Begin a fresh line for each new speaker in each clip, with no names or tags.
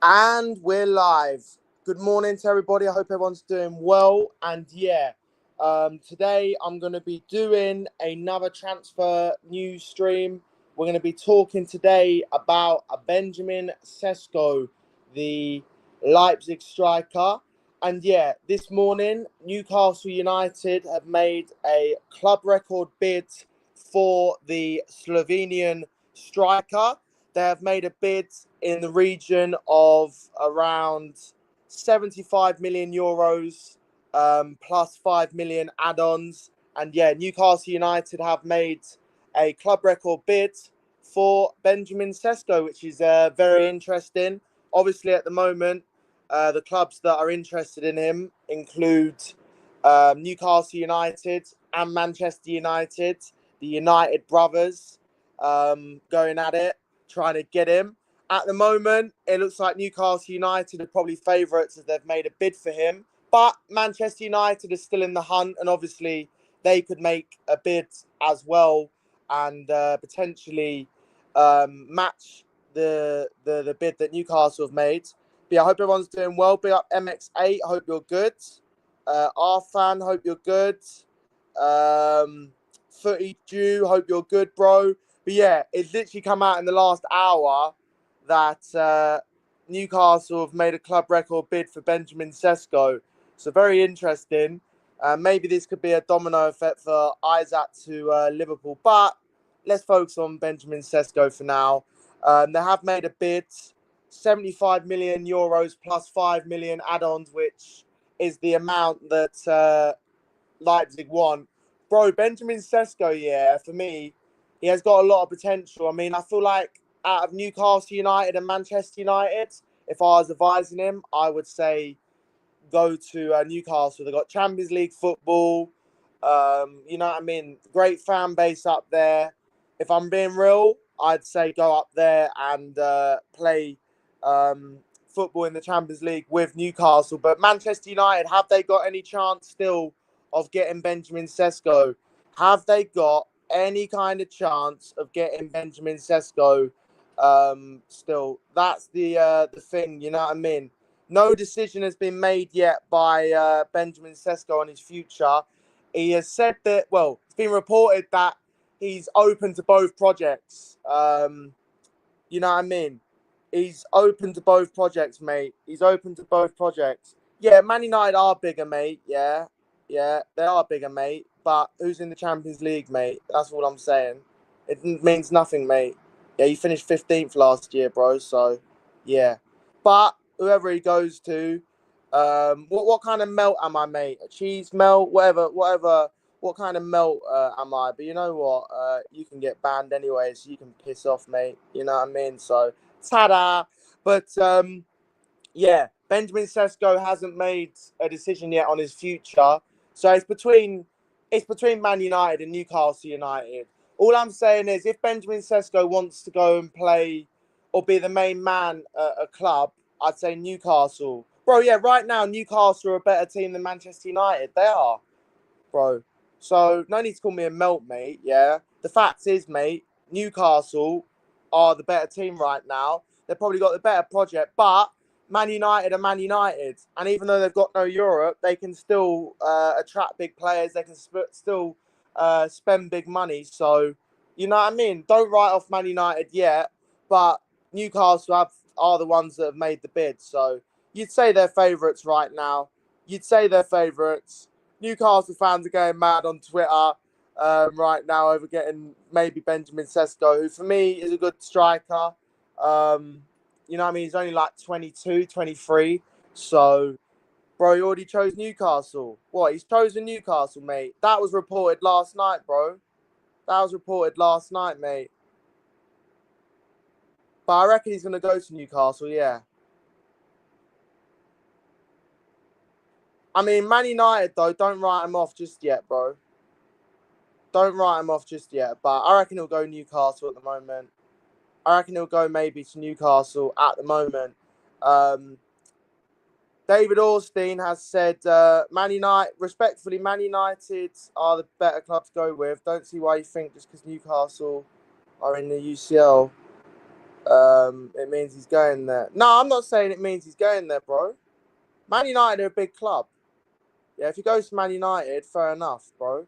And we're live. Good morning to everybody. I hope everyone's doing well. And today I'm going to be doing another transfer news stream. We're going to be talking today about a Benjamin Sesko, the Leipzig striker. And this morning, Newcastle United have made a club record bid for the Slovenian striker. They have made a bid in the region of around 75 million euros plus 5 million add-ons. And Newcastle United have made a club record bid for Benjamin Sesko, which is very interesting. Obviously, at the moment, the clubs that are interested in him include Newcastle United and Manchester United, the United brothers going at it, trying to get him. At the moment, it looks like Newcastle United are probably favourites as they've made a bid for him. But Manchester United is still in the hunt, and obviously they could make a bid as well and potentially match the bid that Newcastle have made. But yeah, I hope everyone's doing well. Big up MX8. I hope you're good. R-Fan, hope you're good. Footy Jew, hope you're good, bro. But yeah, it's literally come out in the last hour that Newcastle have made a club record bid for Benjamin Sesko. So very interesting. Maybe this could be a domino effect for Isak to Liverpool. But let's focus on Benjamin Sesko for now. They have made a bid, 75 million euros plus 5 million add-ons, which is the amount that Leipzig want. Bro, Benjamin Sesko, for me, he has got a lot of potential. I mean, I feel like out of Newcastle United and Manchester United, if I was advising him, I would say go to Newcastle. They've got Champions League football. You know what I mean? Great fan base up there. If I'm being real, I'd say go up there and play football in the Champions League with Newcastle. But Manchester United, have they got any chance still of getting Benjamin Sesko? Have they got any kind of chance of getting Benjamin Sesko still? That's the thing, you know what I mean? No decision has been made yet by Benjamin Sesko on his future. He has said that, well, it's been reported that he's open to both projects. You know what I mean? He's open to both projects, mate. He's open to both projects. Yeah, Man United are bigger, mate. Yeah, they are bigger, mate. But who's in the Champions League, mate? That's all I'm saying. It means nothing, mate. Yeah, you finished 15th last year, bro. So, yeah. But whoever he goes to, what kind of melt am I, mate? A cheese melt, whatever. What kind of melt am I? But you know what? You can get banned anyway, so you can piss off, mate. You know what I mean? So, ta-da! But Benjamin Sesko hasn't made a decision yet on his future, so it's between Man United and Newcastle United. All I'm saying is, if Benjamin Sesko wants to go and play or be the main man at a club, I'd say Newcastle. Bro, yeah, right now Newcastle are a better team than Manchester United. They are, bro. So no need to call me a melt, mate. Yeah, the fact is, mate, Newcastle are the better team right now. They've probably got the better project, but Man United are Man United, and even though they've got no Europe, they can still attract big players. They can still spend big money. So you know what I mean. Don't write off Man United yet, but Newcastle are the ones that have made the bid. So you'd say they're favourites right now. You'd say they're favourites. Newcastle fans are going mad on Twitter right now over getting maybe Benjamin Sesko, who for me is a good striker. You know what I mean? He's only like 22, 23. So, bro, he already chose Newcastle. What? He's chosen Newcastle, mate. That was reported last night, bro. That was reported last night, mate. But I reckon he's going to go to Newcastle, yeah. I mean, Man United, though, don't write him off just yet, bro. Don't write him off just yet. But I reckon he'll go Newcastle at the moment. I reckon he'll go maybe to Newcastle at the moment. David Ornstein has said, Man United, respectfully, Man United are the better club to go with. Don't see why you think just because Newcastle are in the UCL. It means he's going there. No, I'm not saying it means he's going there, bro. Man United are a big club. Yeah, if he goes to Man United, fair enough, bro.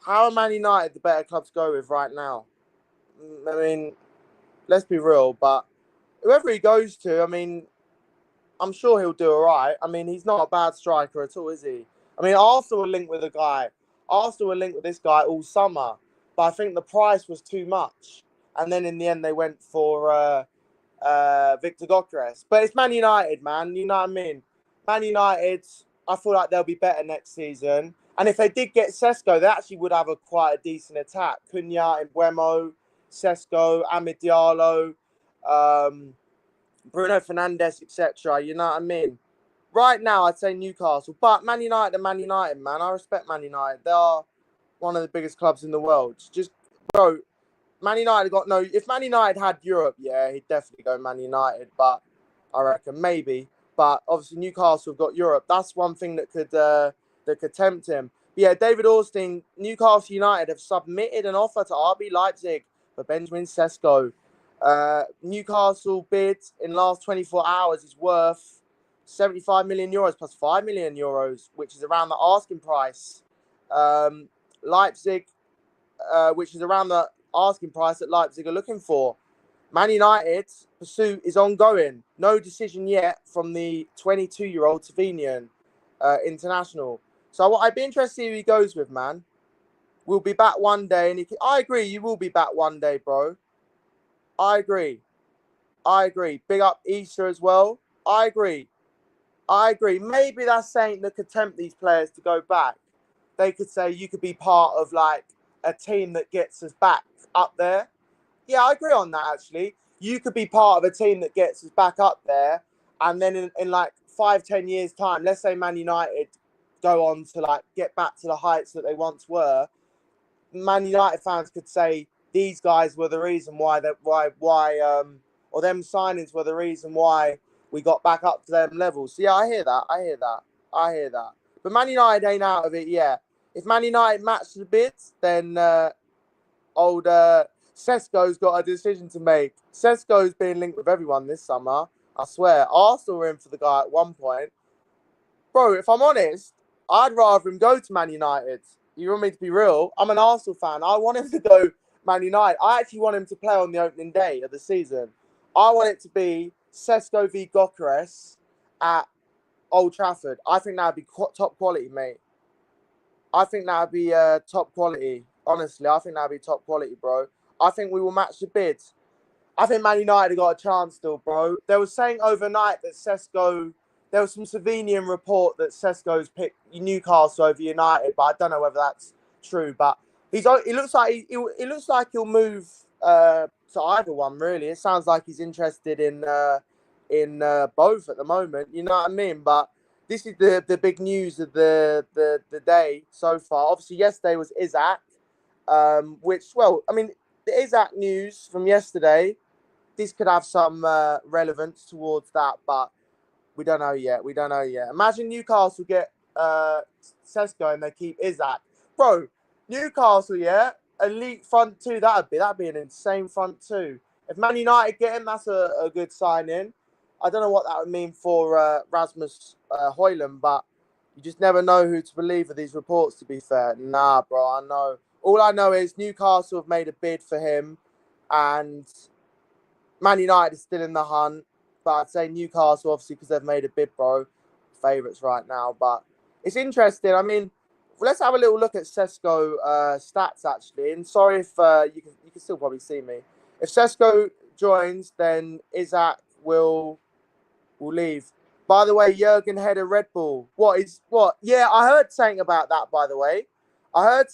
How are Man United the better club to go with right now? I mean, let's be real, but whoever he goes to, I mean, I'm sure he'll do all right. I mean, he's not a bad striker at all, is he? I mean, Arsenal were linked with a guy. Arsenal were linked with this guy all summer, but I think the price was too much. And then in the end, they went for Victor Gokres. But it's Man United, man. You know what I mean? Man United, I feel like they'll be better next season. And if they did get Sesko, they actually would have quite a decent attack. Cunha, Mbuemo, Sesko, Amid Diallo, Bruno Fernandes, etc. You know what I mean? Right now, I'd say Newcastle. But Man United and Man United, man. I respect Man United. They are one of the biggest clubs in the world. Just, bro, Man United got no. If Man United had Europe, yeah, he'd definitely go Man United. But I reckon maybe. But obviously Newcastle have got Europe. That's one thing that could tempt him. But yeah, David Ornstein, Newcastle United have submitted an offer to RB Leipzig for Benjamin Sesko. Newcastle bid in last 24 hours is worth 75 million euros plus 5 million euros, which is around the asking price. Leipzig, which is around the asking price that Leipzig are looking for. Man United's pursuit is ongoing. No decision yet from the 22-year-old Slovenian international. So I'd be interested to see who he goes with, man. We'll be back one day. And I agree, you will be back one day, bro. I agree. Big up Easter as well. I agree. Maybe that's saying that could tempt these players to go back. They could say you could be part of like a team that gets us back up there. Yeah, I agree on that, actually. You could be part of a team that gets us back up there. And then in like 5-10 years' time, let's say Man United go on to like get back to the heights that they once were. Man United fans could say these guys were the reason or them signings were the reason why we got back up to them levels. So yeah, I hear that. But Man United ain't out of it yet. If Man United match the bids, then old Sesko's got a decision to make. Sesko's being linked with everyone this summer. I swear. Arsenal were in for the guy at one point. Bro, if I'm honest, I'd rather him go to Man United. You want me to be real? I'm an Arsenal fan. I want him to go Man United. I actually want him to play on the opening day of the season. I want it to be Sesko v Gyökeres at Old Trafford. I think that would be top quality, mate. I think that would be top quality. Honestly, I think that would be top quality, bro. I think we will match the bids. I think Man United have got a chance still, bro. They were saying overnight that Sesko... There was some Slovenian report that Sesko's picked Newcastle over United, but I don't know whether that's true. But it looks like he'll move to either one. Really, it sounds like he's interested in both at the moment. You know what I mean? But this is the big news of the day so far. Obviously, yesterday was Isak, which, well, I mean, the Isak news from yesterday. This could have some relevance towards that, but. We don't know yet. Imagine Newcastle get Sesko and they keep Isak. Bro, Newcastle, yeah? Elite front two. That'd be an insane front two. If Man United get him, that's a good signing. I don't know what that would mean for Rasmus Højlund, but you just never know who to believe of these reports, to be fair. Nah, bro, I know. All I know is Newcastle have made a bid for him and Man United is still in the hunt. But I'd say Newcastle, obviously, because they've made a bid, bro. Favourites right now. But it's interesting. I mean, let's have a little look at Sesko stats, actually. And sorry if you can still probably see me. If Sesko joins, then Isak will leave. By the way, Jurgen Header Red Bull. What? Yeah, I heard saying about that, by the way. I heard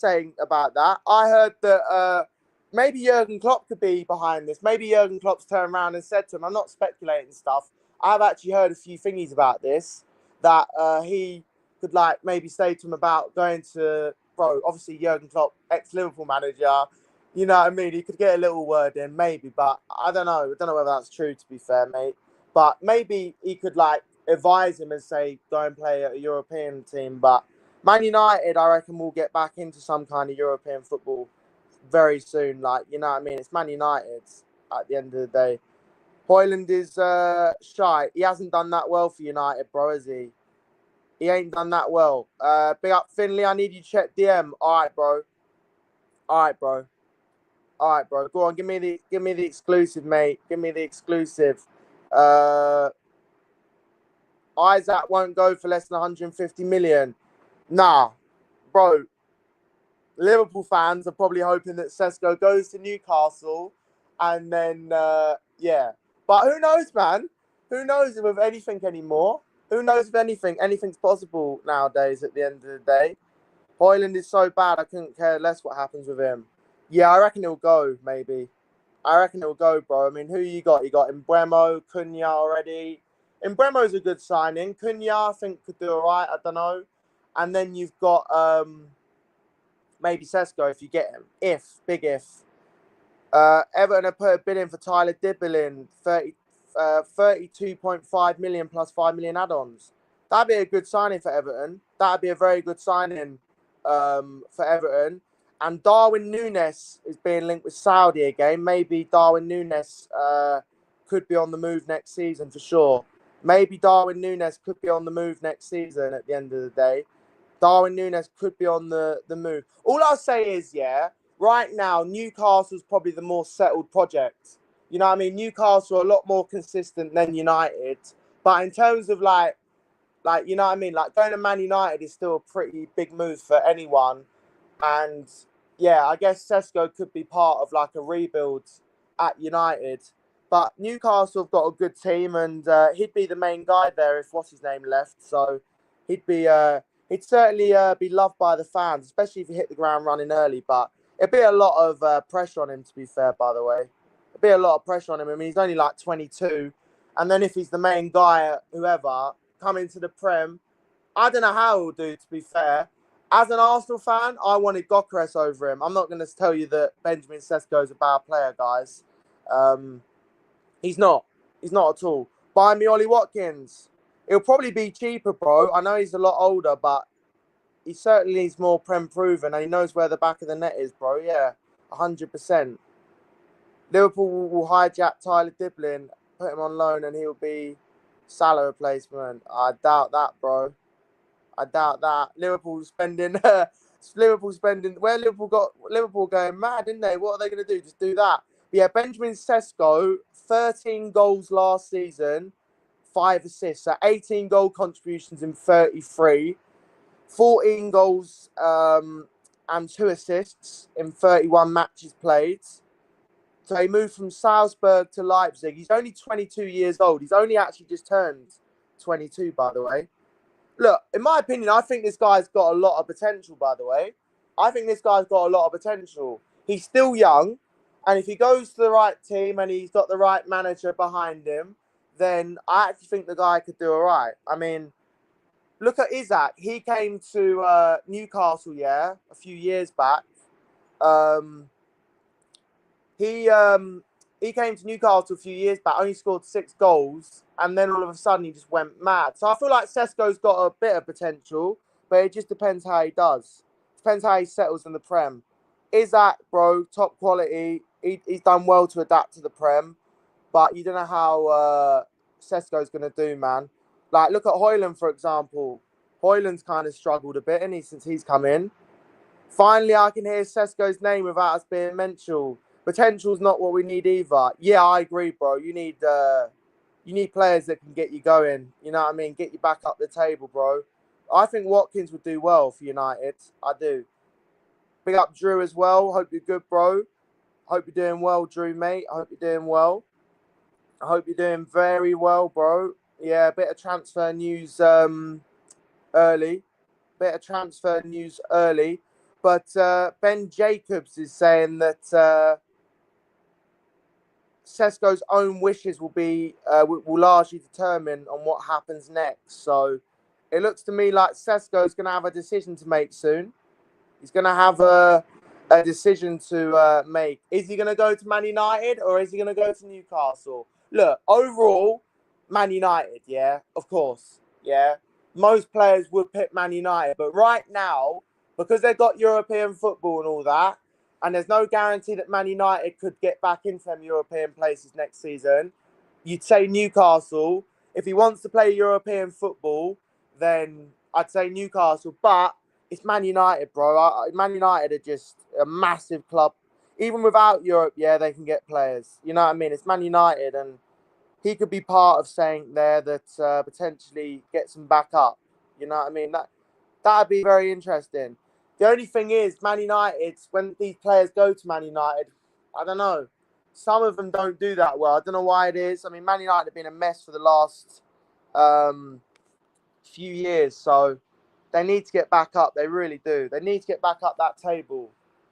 that maybe Jurgen Klopp could be behind this. Maybe Jurgen Klopp's turned around and said to him, I'm not speculating stuff. I've actually heard a few thingies about this, that he could like maybe say to him about going to, bro, obviously Jurgen Klopp, ex-Liverpool manager, you know what I mean? He could get a little word in, maybe, but I don't know. I don't know whether that's true, to be fair, mate. But maybe he could like advise him and say, go and play at a European team. But Man United, I reckon, will get back into some kind of European football. very soon. Like, you know what I mean? It's Man United at the end of the day. Højlund is shy. He hasn't done that well for United, bro, has he? He ain't done that well. Big up Finley. I need you to check DM. All right, bro. All right, bro. All right, bro. Go on. Give me the exclusive, mate. Give me the exclusive. Isak won't go for less than 150 million. Nah, bro. Liverpool fans are probably hoping that Sesko goes to Newcastle, and then yeah. But who knows, man? Who knows with anything anymore? Who knows if anything? Anything's possible nowadays. At the end of the day, Højlund is so bad. I couldn't care less what happens with him. Yeah, I reckon he'll go. Maybe. I reckon he'll go, bro. I mean, who you got? You got Mbeumo, Cunha already. Mbeumo's a good signing. Cunha, I think, could do all right. I don't know. And then you've got maybe Sesko if you get him. Big if. Everton have put a bid in for Tyler Dibble 32.5 million plus 5 million add-ons. That'd be a good signing for Everton. That'd be a very good signing for Everton. And Darwin Núñez is being linked with Saudi again. Maybe Darwin Núñez could be on the move next season for sure. Maybe Darwin Núñez could be on the move next season at the end of the day. Darwin Núñez could be on the move. All I'll say is, yeah, right now, Newcastle's probably the more settled project. You know what I mean? Newcastle are a lot more consistent than United. But in terms of like, you know what I mean? Like, going to Man United is still a pretty big move for anyone. And, yeah, I guess Sesko could be part of, like, a rebuild at United. But Newcastle have got a good team, and he'd be the main guy there if what's-his-name left. So he'd be... he'd certainly be loved by the fans, especially if he hit the ground running early. But it'd be a lot of pressure on him, to be fair, by the way. It'd be a lot of pressure on him. I mean, he's only like 22. And then if he's the main guy, whoever, coming to the Prem, I don't know how he'll do, to be fair. As an Arsenal fan, I wanted Gyökeres over him. I'm not going to tell you that Benjamin Sesko is a bad player, guys. He's not. He's not at all. Buy me Ollie Watkins. It'll probably be cheaper, bro. I know he's a lot older, but he certainly needs more Prem proven, and he knows where the back of the net is, bro. Yeah, 100%. Liverpool will hijack Tyler Dibble, put him on loan, and he'll be Salah replacement. I doubt that, bro. I doubt that. Liverpool spending. Where Liverpool going mad, didn't they? What are they going to do? Just do that. But yeah, Benjamin Sesko, 13 goals last season. 5 assists, so 18 goal contributions in 33, 14 goals and 2 assists in 31 matches played. So he moved from Salzburg to Leipzig. He's only 22 years old. He's only actually just turned 22, by the way. Look, in my opinion, I think this guy's got a lot of potential, by the way. I think this guy's got a lot of potential. He's still young, and if he goes to the right team and he's got the right manager behind him, then I actually think the guy could do all right. I mean, look at Isak. He came to Newcastle, a few years back. He came to Newcastle a few years back, only scored 6 goals, and then all of a sudden he just went mad. So I feel like Sesko's got a bit of potential, but it just depends how he does. Depends how he settles in the Prem. Isak, bro, top quality. He's done well to adapt to the Prem. But you don't know how Sesko's going to do, man. Like, look at Højlund, for example. Højlund's kind of struggled a bit, since he's come in. Finally, I can hear Sesko's name without us being mentioned. Potential's not what we need either. Yeah, I agree, bro. You need players that can get you going. You know what I mean? Get you back up the table, bro. I think Watkins would do well for United. I do. Big up Drew as well. Hope you're good, bro. Hope you're doing well, Drew, mate. I hope you're doing well. I hope you're doing very well, bro. Yeah, a bit of transfer news early. But Ben Jacobs is saying that Sesko's own wishes will largely determine on what happens next. So it looks to me like Sesko's going to have a decision to make soon. He's going to have a decision to make. Is he going to go to Man United or is he going to go to Newcastle? Look, overall, Man United, yeah, of course, yeah. Most players would pick Man United, but right now, because they've got European football and all that, and there's no guarantee that Man United could get back into them European places next season, you'd say Newcastle. If he wants to play European football, then I'd say Newcastle. But it's Man United, bro. Man United are just a massive club. Even without Europe, yeah, they can get players. You know what I mean? It's Man United, and he could be part of saying there that potentially gets them back up. You know what I mean? That'd be very interesting. The only thing is, Man United, when these players go to Man United, I don't know. Some of them don't do that well. I don't know why it is. I mean, Man United have been a mess for the last few years, so they need to get back up. They really do. They need to get back up that table.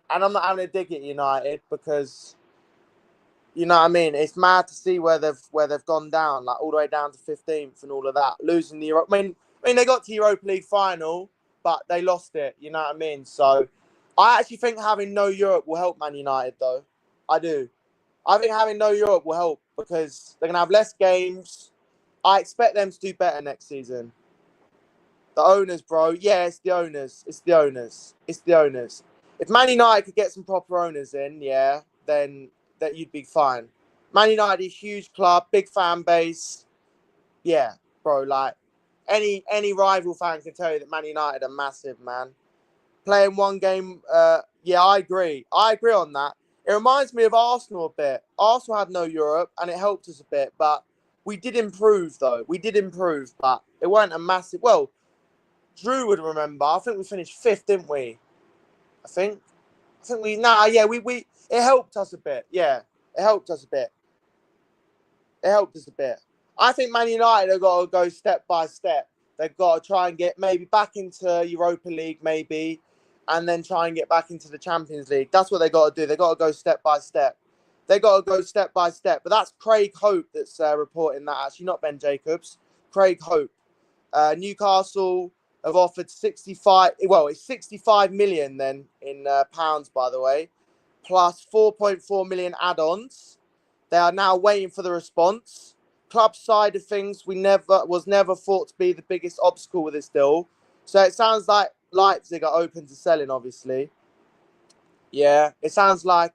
And I'm not having a dig at United because, you know what I mean? It's mad to see where they've gone down, like all the way down to 15th and all of that, losing the Europe. I mean, they got to Europa League final, but they lost it. You know what I mean? So, I actually think having no Europe will help Man United, though. I do. I think having no Europe will help because they're gonna have less games. I expect them to do better next season. The owners, bro. Yeah, it's the owners. It's the owners. It's the owners. If Man United could get some proper owners in, yeah, then that you'd be fine. Man United is a huge club, big fan base. Yeah, bro. Like any rival fan can tell you that Man United are massive, man. Playing one game, yeah, I agree. I agree on that. It reminds me of Arsenal a bit. Arsenal had no Europe, and it helped us a bit, but we did improve, though. We did improve, but it weren't a massive. Well, Drew would remember. I think we finished fifth, didn't we? I think. Yeah, we. It helped us a bit. Yeah, it helped us a bit. It helped us a bit. I think Man United have got to go step by step. They've got to try and get maybe back into Europa League, maybe, and then try and get back into the Champions League. That's what they got to do. They got to go step by step. They got to go step by step. But that's Craig Hope that's reporting that. Actually, not Ben Jacobs. Craig Hope. Newcastle have offered 65. Well, it's 65 million then in pounds, by the way, plus 4.4 million add-ons. They are now waiting for the response. Club side of things, was never thought to be the biggest obstacle with this deal. So it sounds like Leipzig are open to selling, obviously. Yeah, it sounds like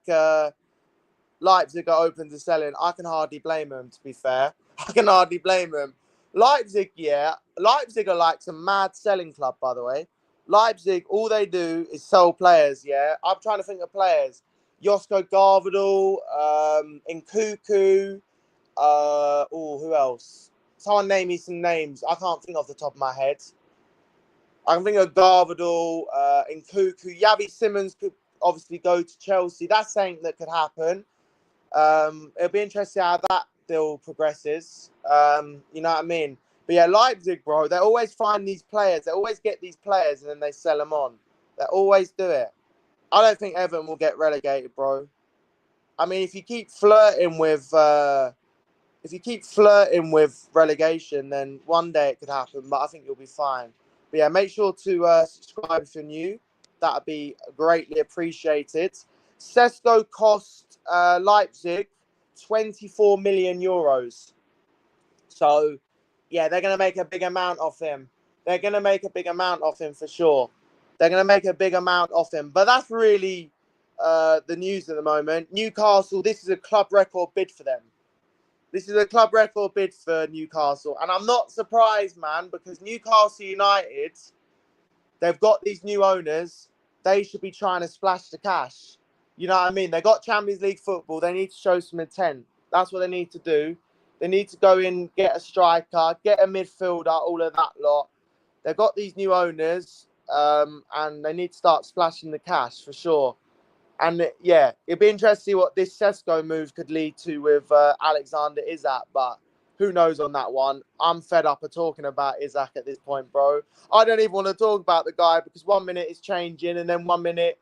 Leipzig are open to selling. I can hardly blame them, to be fair. I can hardly blame them. Leipzig, yeah. Leipzig are like some mad selling club, by the way. Leipzig, all they do is sell players, yeah. I'm trying to think of players. Josko Gvardiol, Nkunku, who else? Someone name me some names. I can't think off the top of my head. I can think of Gvardiol, Nkunku. Yavi Simmons could obviously go to Chelsea. That's something that could happen. It'll be interesting how that deal progresses. You know what I mean? But yeah, Leipzig, bro, they always find these players. They always get these players and then they sell them on. They always do it. I don't think Everton will get relegated, bro. I mean, if you keep flirting with relegation, then one day it could happen. But I think you'll be fine. But yeah, make sure to subscribe if you're new. That'd be greatly appreciated. Sesko cost Leipzig 24 million euros. So, yeah, they're going to make a big amount off him. They're going to make a big amount off him for sure. They're going to make a big amount off him. But that's really the news at the moment. Newcastle, this is a club record bid for them. This is a club record bid for Newcastle. And I'm not surprised, man, because Newcastle United, they've got these new owners. They should be trying to splash the cash. You know what I mean? They got Champions League football. They need to show some intent. That's what they need to do. They need to go in, get a striker, get a midfielder, all of that lot. They've got these new owners, and they need to start splashing the cash for sure. And yeah, it'd be interesting to see what this Sesko move could lead to with Alexander Isak, but who knows on that one. I'm fed up of talking about Isak at this point, bro. I don't even want to talk about the guy because 1 minute is changing and then 1 minute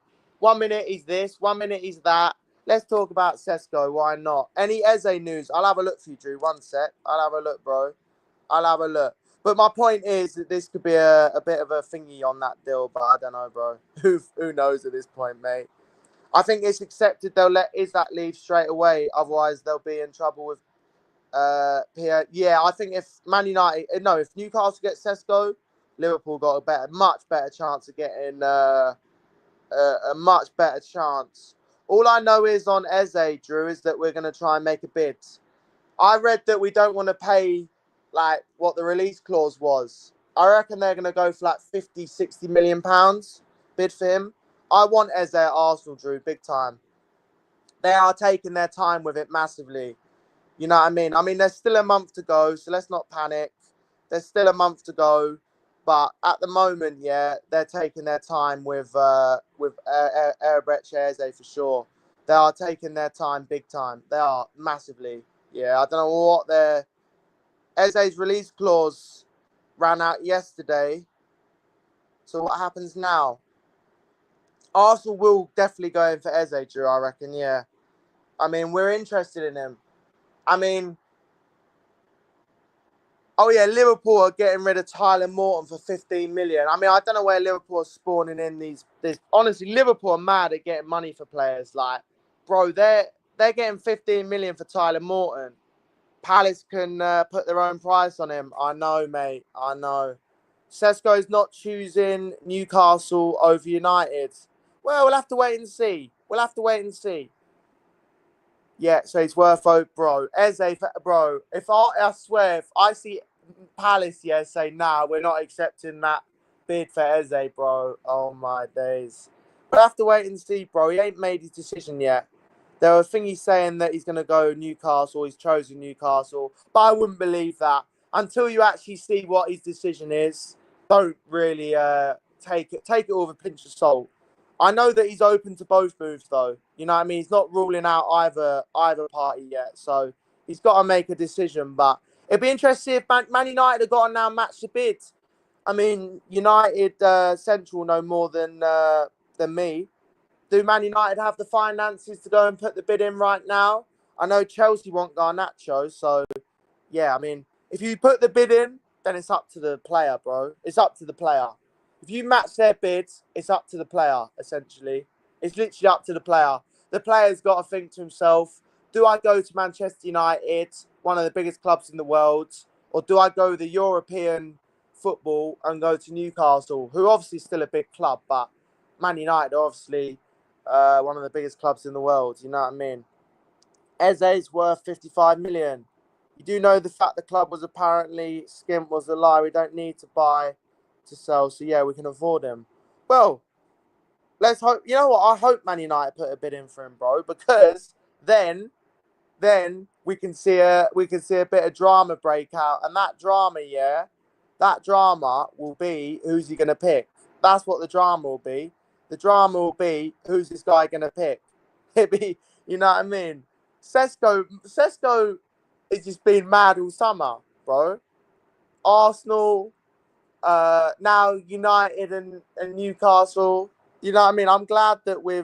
he's this, 1 minute he's that. Let's talk about Sesko. Why not? Any EZE news? I'll have a look for you, Drew. One sec. I'll have a look, bro. I'll have a look. But my point is that this could be a bit of a thingy on that deal, but I don't know, bro. Who knows at this point, mate? I think it's accepted they'll let Isak leave straight away. Otherwise, they'll be in trouble with Pierre. Yeah, I think if Newcastle gets Sesko, Liverpool got much better chance of getting a much better chance All I know is on EZE, Drew, is that we're going to try and make a bid. I read that we don't want to pay like what the release clause was. I reckon they're going to go for like 50, 60 million pounds bid for him. I want EZE at Arsenal, Drew, big time. They are taking their time with it massively. You know what I mean? I mean, there's still a month to go, so let's not panic. There's still a month to go, but at the moment, yeah, they're taking their time with Erebet Eze for sure. They are taking their time, big time. They are massively. Yeah, I don't know what their Eze's release clause ran out yesterday. So what happens now? Arsenal will definitely go in for Eze, Drew, I reckon. Yeah, I mean, we're interested in him. I mean, oh yeah, Liverpool are getting rid of Tyler Morton for 15 million. I mean, I don't know where Liverpool are spawning in these. Honestly, Liverpool are mad at getting money for players. Like, bro, they're getting 15 million for Tyler Morton. Palace can put their own price on him. I know, mate. I know. Sesko is not choosing Newcastle over United. Well, we'll have to wait and see. We'll have to wait and see. Yeah, so it's worth bro. Eze, bro. I swear, if I see Palace, yeah, say, nah, we're not accepting that bid for Eze, bro. Oh, my days. We'll have to wait and see, bro. He ain't made his decision yet. There were things saying that he's going to go Newcastle. He's chosen Newcastle. But I wouldn't believe that. Until you actually see what his decision is, don't really take it all with a pinch of salt. I know that he's open to both moves, though. You know what I mean? He's not ruling out either party yet. So he's got to make a decision. But it'd be interesting if Man United have got to now match the bid. I mean, United Central know more than me. Do Man United have the finances to go and put the bid in right now? I know Chelsea want Garnacho, so yeah, I mean, if you put the bid in, then it's up to the player, bro. It's up to the player. If you match their bids, it's up to the player, essentially. It's literally up to the player. The player's got to think to himself, do I go to Manchester United, one of the biggest clubs in the world, or do I go the European football and go to Newcastle, who obviously is still a big club, but Man United are obviously one of the biggest clubs in the world, you know what I mean? Eze's worth 55 million. You do know the fact the club was apparently skimp was a lie. We don't need to buy to sell, so yeah, we can afford him. Well, let's hope. You know what? I hope Man United put a bid in for him, bro, because then we can see a bit of drama break out, and that drama will be who's he gonna pick. That's what the drama will be. The drama will be who's this guy gonna pick. It be, you know what I mean? Sesko has just been mad all summer, bro. Arsenal, now United and Newcastle. You know what I mean? I'm glad that we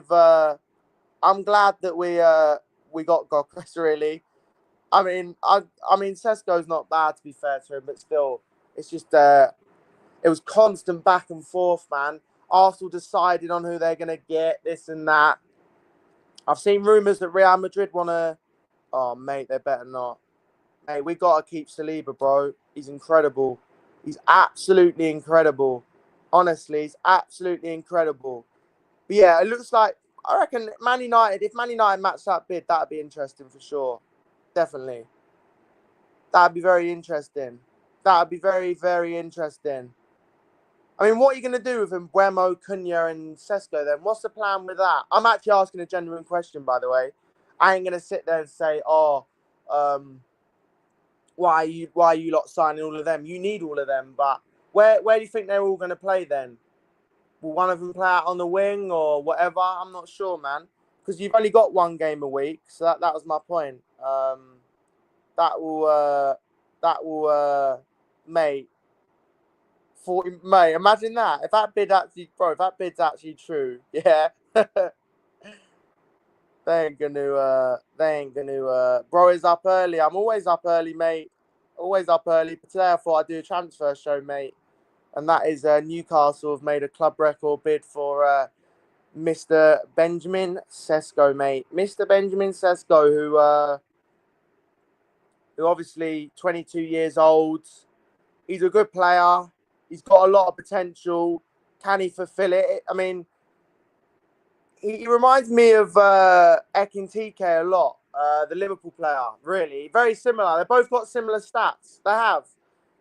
got Gokras, really. I mean Sesko's not bad, to be fair to him, but still, it's just it was constant back and forth, man. Arsenal decided on who they're gonna get, this and that. I've seen rumours that Real Madrid want to. Oh, mate, they better not. Mate, we got to keep Saliba, bro. He's incredible. He's absolutely incredible. Honestly, he's absolutely incredible. But yeah, it looks like, I reckon Man United, if Man United match that bid, that'd be interesting for sure. Definitely. That'd be very interesting. That'd be very, very interesting. I mean, what are you going to do with Mbeumo, Cunha and Sesko then? What's the plan with that? I'm actually asking a genuine question, by the way. I ain't going to sit there and say, why are you lot signing all of them? You need all of them, but where do you think they're all going to play then? Will one of them play out on the wing or whatever? I'm not sure, man. Because you've only got one game a week, so that was my point. Mate, 40, mate, imagine that. If that bid's actually true, yeah. They ain't gonna, bro is up early. I'm always up early, mate. Always up early. But today I thought I'd do a transfer show, mate. And that is Newcastle have made a club record bid for Mr. Benjamin Sesko, mate. Mr. Benjamin Sesko, who obviously 22 years old. He's a good player. He's got a lot of potential. Can he fulfill it? I mean, he reminds me of Ekintike a lot, the Liverpool player, really. Very similar. They've both got similar stats. They have.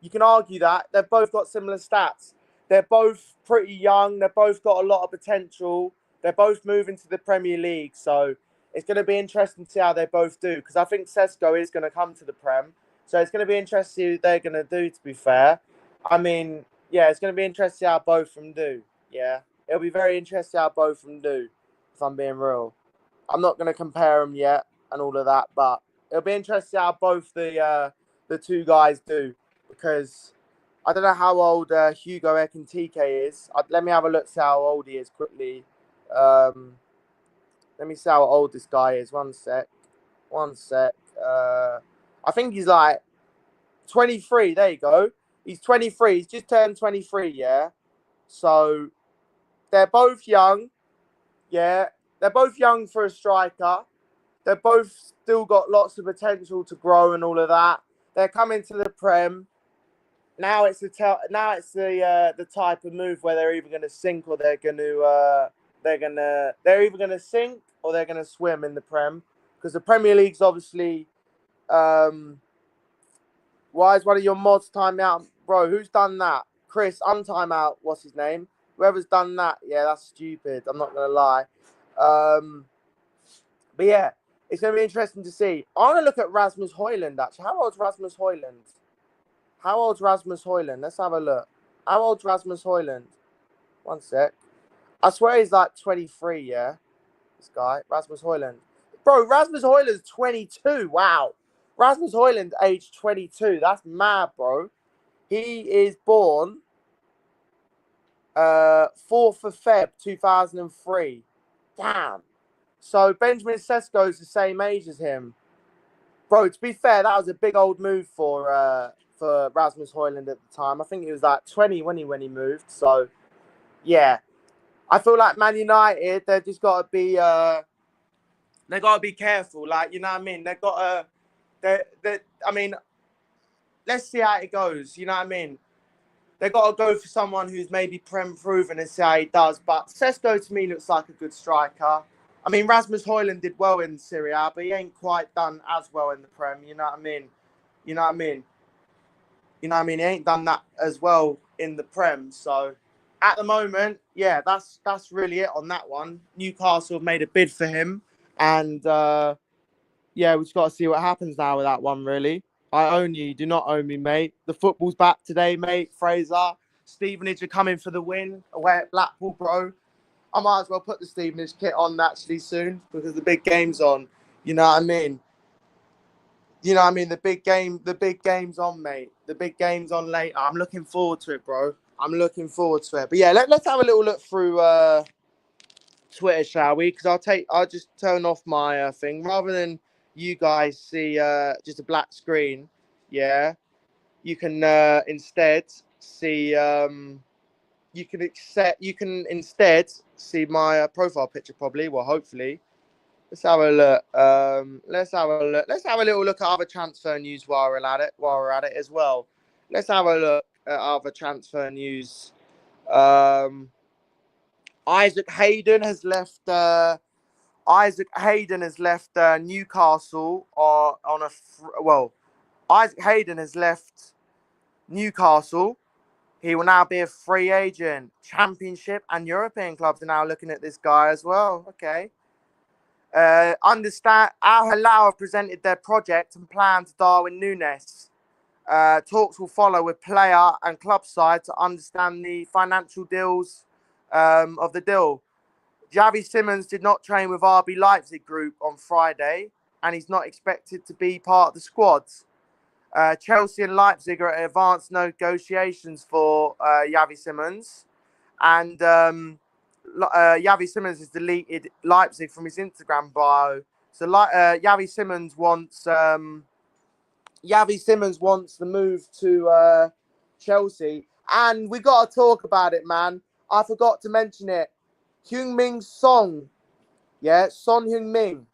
You can argue that. They've both got similar stats. They're both pretty young. They've both got a lot of potential. They're both moving to the Premier League. So it's going to be interesting to see how they both do. Because I think Sesko is going to come to the Prem. So it's going to be interesting to see what they're going to do, to be fair. I mean, yeah, it's going to be interesting to see how both of them do. Yeah. It'll be very interesting how both of them do, if I'm being real. I'm not going to compare them yet and all of that, but it'll be interesting how both the two guys do, because I don't know how old Hugo Ekintike is. Let me have a look, see how old he is quickly. Um, Let me see how old this guy is. One sec. I think he's like 23. There you go. He's 23. He's just turned 23, yeah? So they're both young. Yeah, they're both young for a striker. They've both still got lots of potential to grow and all of that. They're coming to the Prem. Now it's the type of move where they're either going to sink or they're either going to sink or they're going to swim in the Prem, because the Premier League's obviously. Why is one of your mods time out, bro? Who's done that? Chris, untime out. What's his name? Whoever's done that, yeah, that's stupid. I'm not gonna lie. But yeah, it's gonna be interesting to see. I want to look at Rasmus Højlund. Actually, how old's Rasmus Højlund? Let's have a look. How old's Rasmus Højlund? One sec. I swear he's like 23. Yeah, this guy, Rasmus Højlund. Bro, Rasmus Højlund's 22. Wow. Rasmus Højlund, age 22. That's mad, bro. He is born 4th of Feb 2003. Damn. So Benjamin Sesko is the same age as him. Bro, to be fair, that was a big old move for Rasmus Højlund at the time. I think he was like 20 when he moved. So, yeah. I feel like Man United, they've just got to be careful. Like, you know what I mean? They've got to... I mean, let's see how it goes. You know what I mean? They've got to go for someone who's maybe Prem proven and see how he does. But Sesko, to me, looks like a good striker. I mean, Rasmus Højlund did well in Serie A, but he ain't quite done as well in the Prem. You know what I mean? He ain't done that as well in the Prem. So, at the moment, yeah, that's really it on that one. Newcastle have made a bid for him. And, yeah, we've just got to see what happens now with that one, really. I own you. You do not own me, mate. The football's back today, mate. Fraser, Stevenage are coming for the win away at Blackpool, bro. I might as well put the Stevenage kit on actually soon, because the big game's on. You know what I mean? The big game's on, mate. The big game's on later. I'm looking forward to it, bro. I'm looking forward to it. But yeah, let's have a little look through Twitter, shall we? Because I'll just turn off my thing rather than you guys see just a black screen. Yeah, you can instead see you can instead see my profile picture, probably. Well, hopefully. Let's have a look. Let's have a little look at other transfer news while we're at it as well. Let's have a look at other transfer news. Isaac Hayden has left Newcastle Isaac Hayden has left Newcastle. He will now be a free agent. Championship and European clubs are now looking at this guy as well. Okay. Understand Al Hilal have presented their project and plan to Darwin Núñez. Talks will follow with player and club side to understand the financial deals of the deal. Xavi Simons did not train with RB Leipzig group on Friday, and he's not expected to be part of the squad. Chelsea and Leipzig are at advanced negotiations for Xavi Simons, and Xavi Simons has deleted Leipzig from his Instagram bio. So Xavi Simons wants the move to Chelsea, and we got to talk about it, man. I forgot to mention it. Heung-min Son, yeah, Son Heung-min,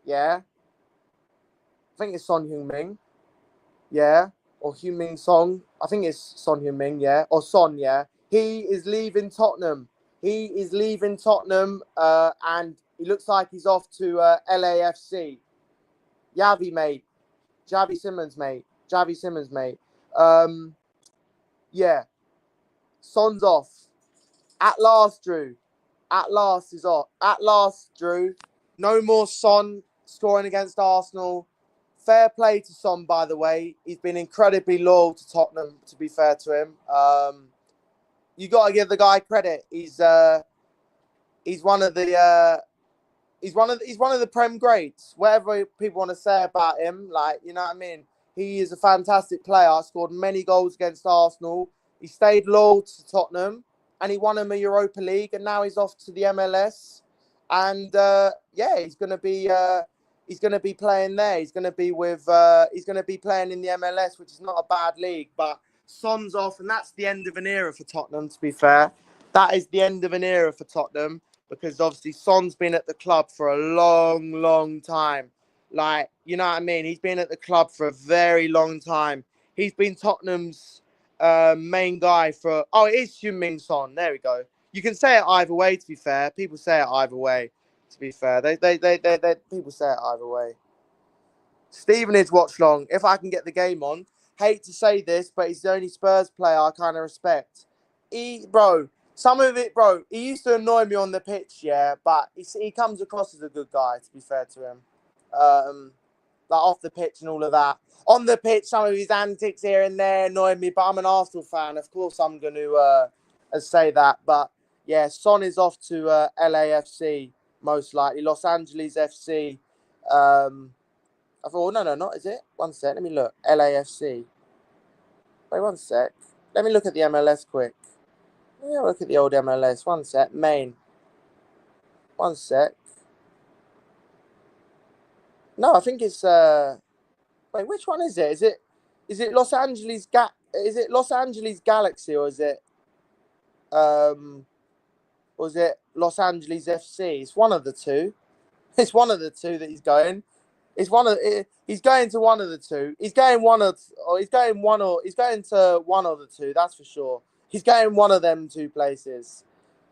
yeah. I think it's Son Heung-min, yeah, or Heung-min Son. I think it's Son Heung-min, yeah, or Son, yeah. He is leaving Tottenham. He is leaving Tottenham, and he looks like he's off to LAFC. Yavi, mate. Javi Simmons, mate. Javi Simmons, mate. Um, yeah, Son's off. At last, Drew. At last is off. At last, Drew. No more Son scoring against Arsenal. Fair play to Son, by the way. He's been incredibly loyal to Tottenham, to be fair to him. You got to give the guy credit. He's one of the he's one of the Prem greats. Whatever people want to say about him, like, you know what I mean. He is a fantastic player. Scored many goals against Arsenal. He stayed loyal to Tottenham, and he won him a Europa League. And now he's off to the MLS. And yeah, he's gonna be playing there. He's gonna be playing in the MLS, which is not a bad league. But Son's off, and that's the end of an era for Tottenham. To be fair, that is the end of an era for Tottenham. Because obviously Son's been at the club for a long, long time. Like, you know what I mean? He's been at the club for a very long time. He's been Tottenham's main guy for... Oh, it is Heung-min Son. There we go. You can say it either way, to be fair. People say it either way, to be fair. People say it either way. Stevenage watch long. If I can get the game on. Hate to say this, but he's the only Spurs player I kind of respect. Bro, some of it, bro, he used to annoy me on the pitch, yeah, but he comes across as a good guy, to be fair to him. Like off the pitch and all of that. On the pitch, some of his antics here and there annoyed me, but I'm an Arsenal fan. Of course, I'm going to say that. But yeah, Son is off to LAFC, most likely. Los Angeles FC. I thought, no, not is it? One sec, let me look. LAFC. Wait, one sec. Let me look at the MLS quick. Let me have a look at the old MLS. One sec. Main. One sec. No, I think it's wait, which one is it? Is it Los Angeles is it Los Angeles Galaxy, or is it Los Angeles FC? It's one of the two. It's one of the two that he's going. He's going to one of the two. He's going to one of the two, that's for sure. He's going one of them two places.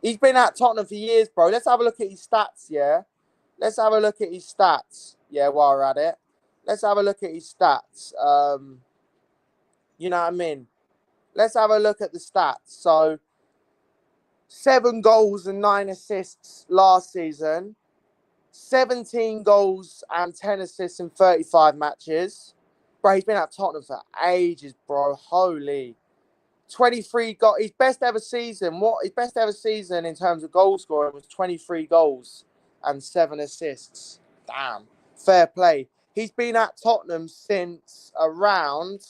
He's been at Tottenham for years, bro. Let's have a look at his stats, yeah? Let's have a look at his stats. Yeah, while we're at it. Let's have a look at his stats. You know what I mean? Let's have a look at the stats. So 7 goals and 9 assists last season. 17 goals and 10 assists in 35 matches. Bro, he's been at Tottenham for ages, bro. Holy. 23 goals. His best ever season. His best ever season in terms of goal scoring was 23 goals and 7 assists. Damn. Fair play. He's been at Tottenham since around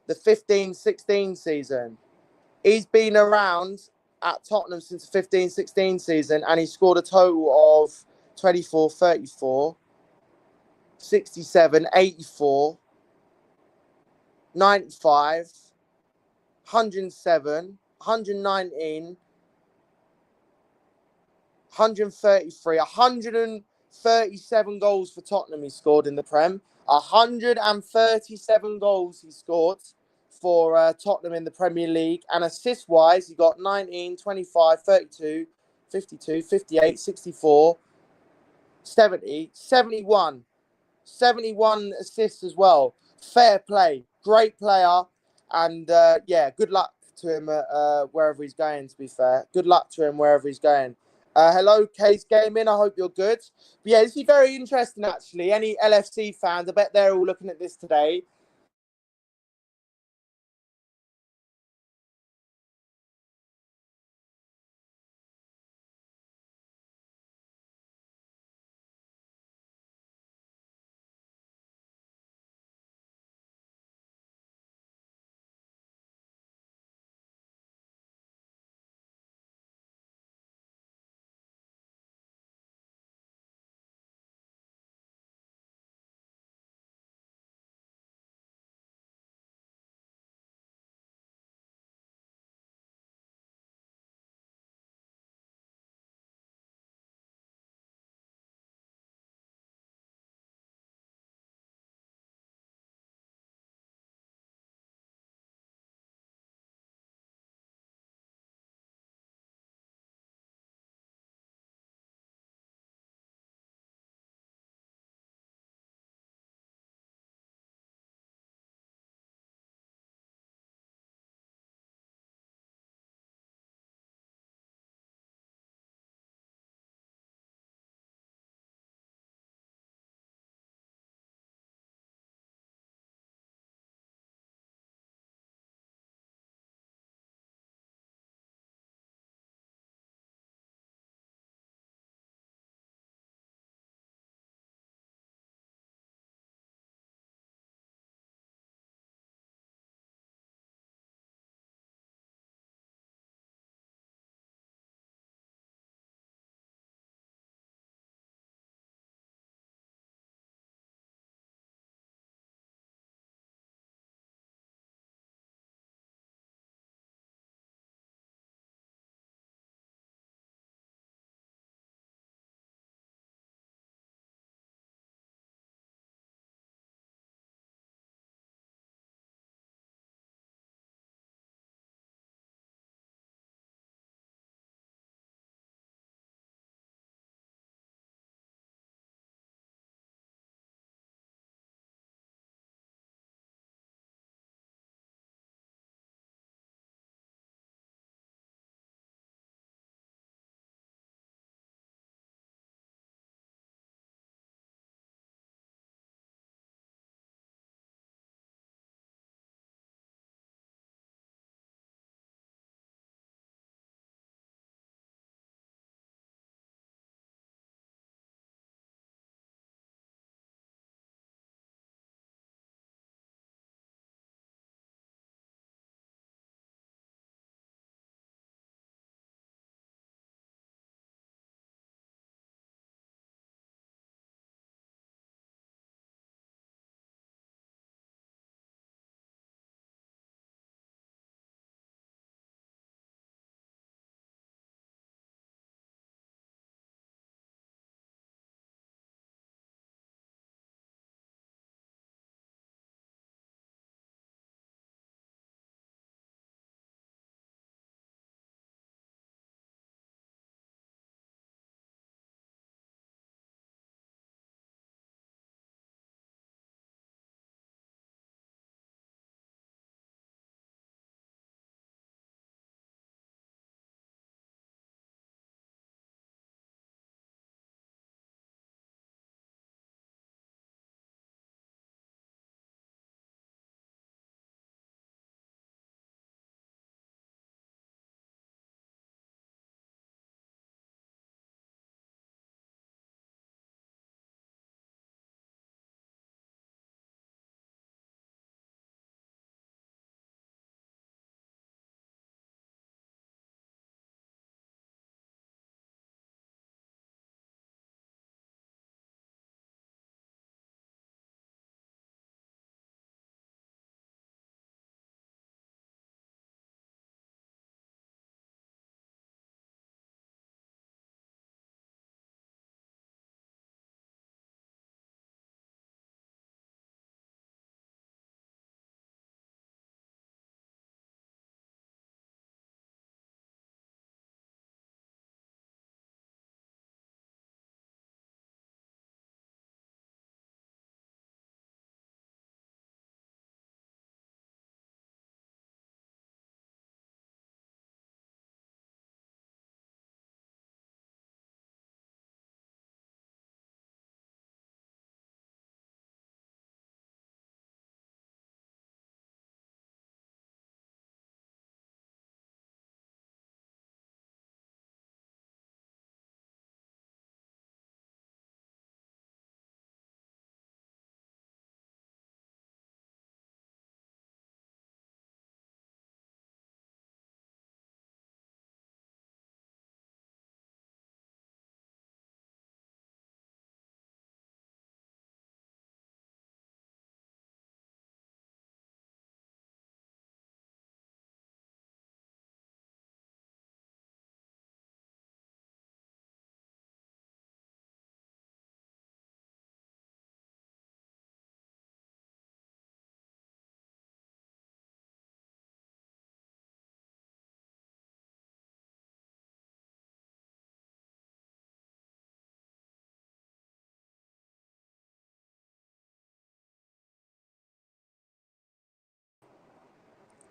the 15-16 season. He's been around at Tottenham since the 15-16 season, and he scored a total of 24, 34, 67, 84, 95, 107, 119, 133, 137 goals for Tottenham he scored in the Prem. 137 goals he scored for Tottenham in the Premier League. And assist-wise, he got 19, 25, 32, 52, 58, 64, 70, 71. 71 assists as well. Fair play. Great player. And yeah, good luck to him wherever he's going, to be fair. Good luck to him wherever he's going. Hello, Case Gaming. I hope you're good. But yeah, this is very interesting, actually. Any LFC fans, I bet they're all looking at this today.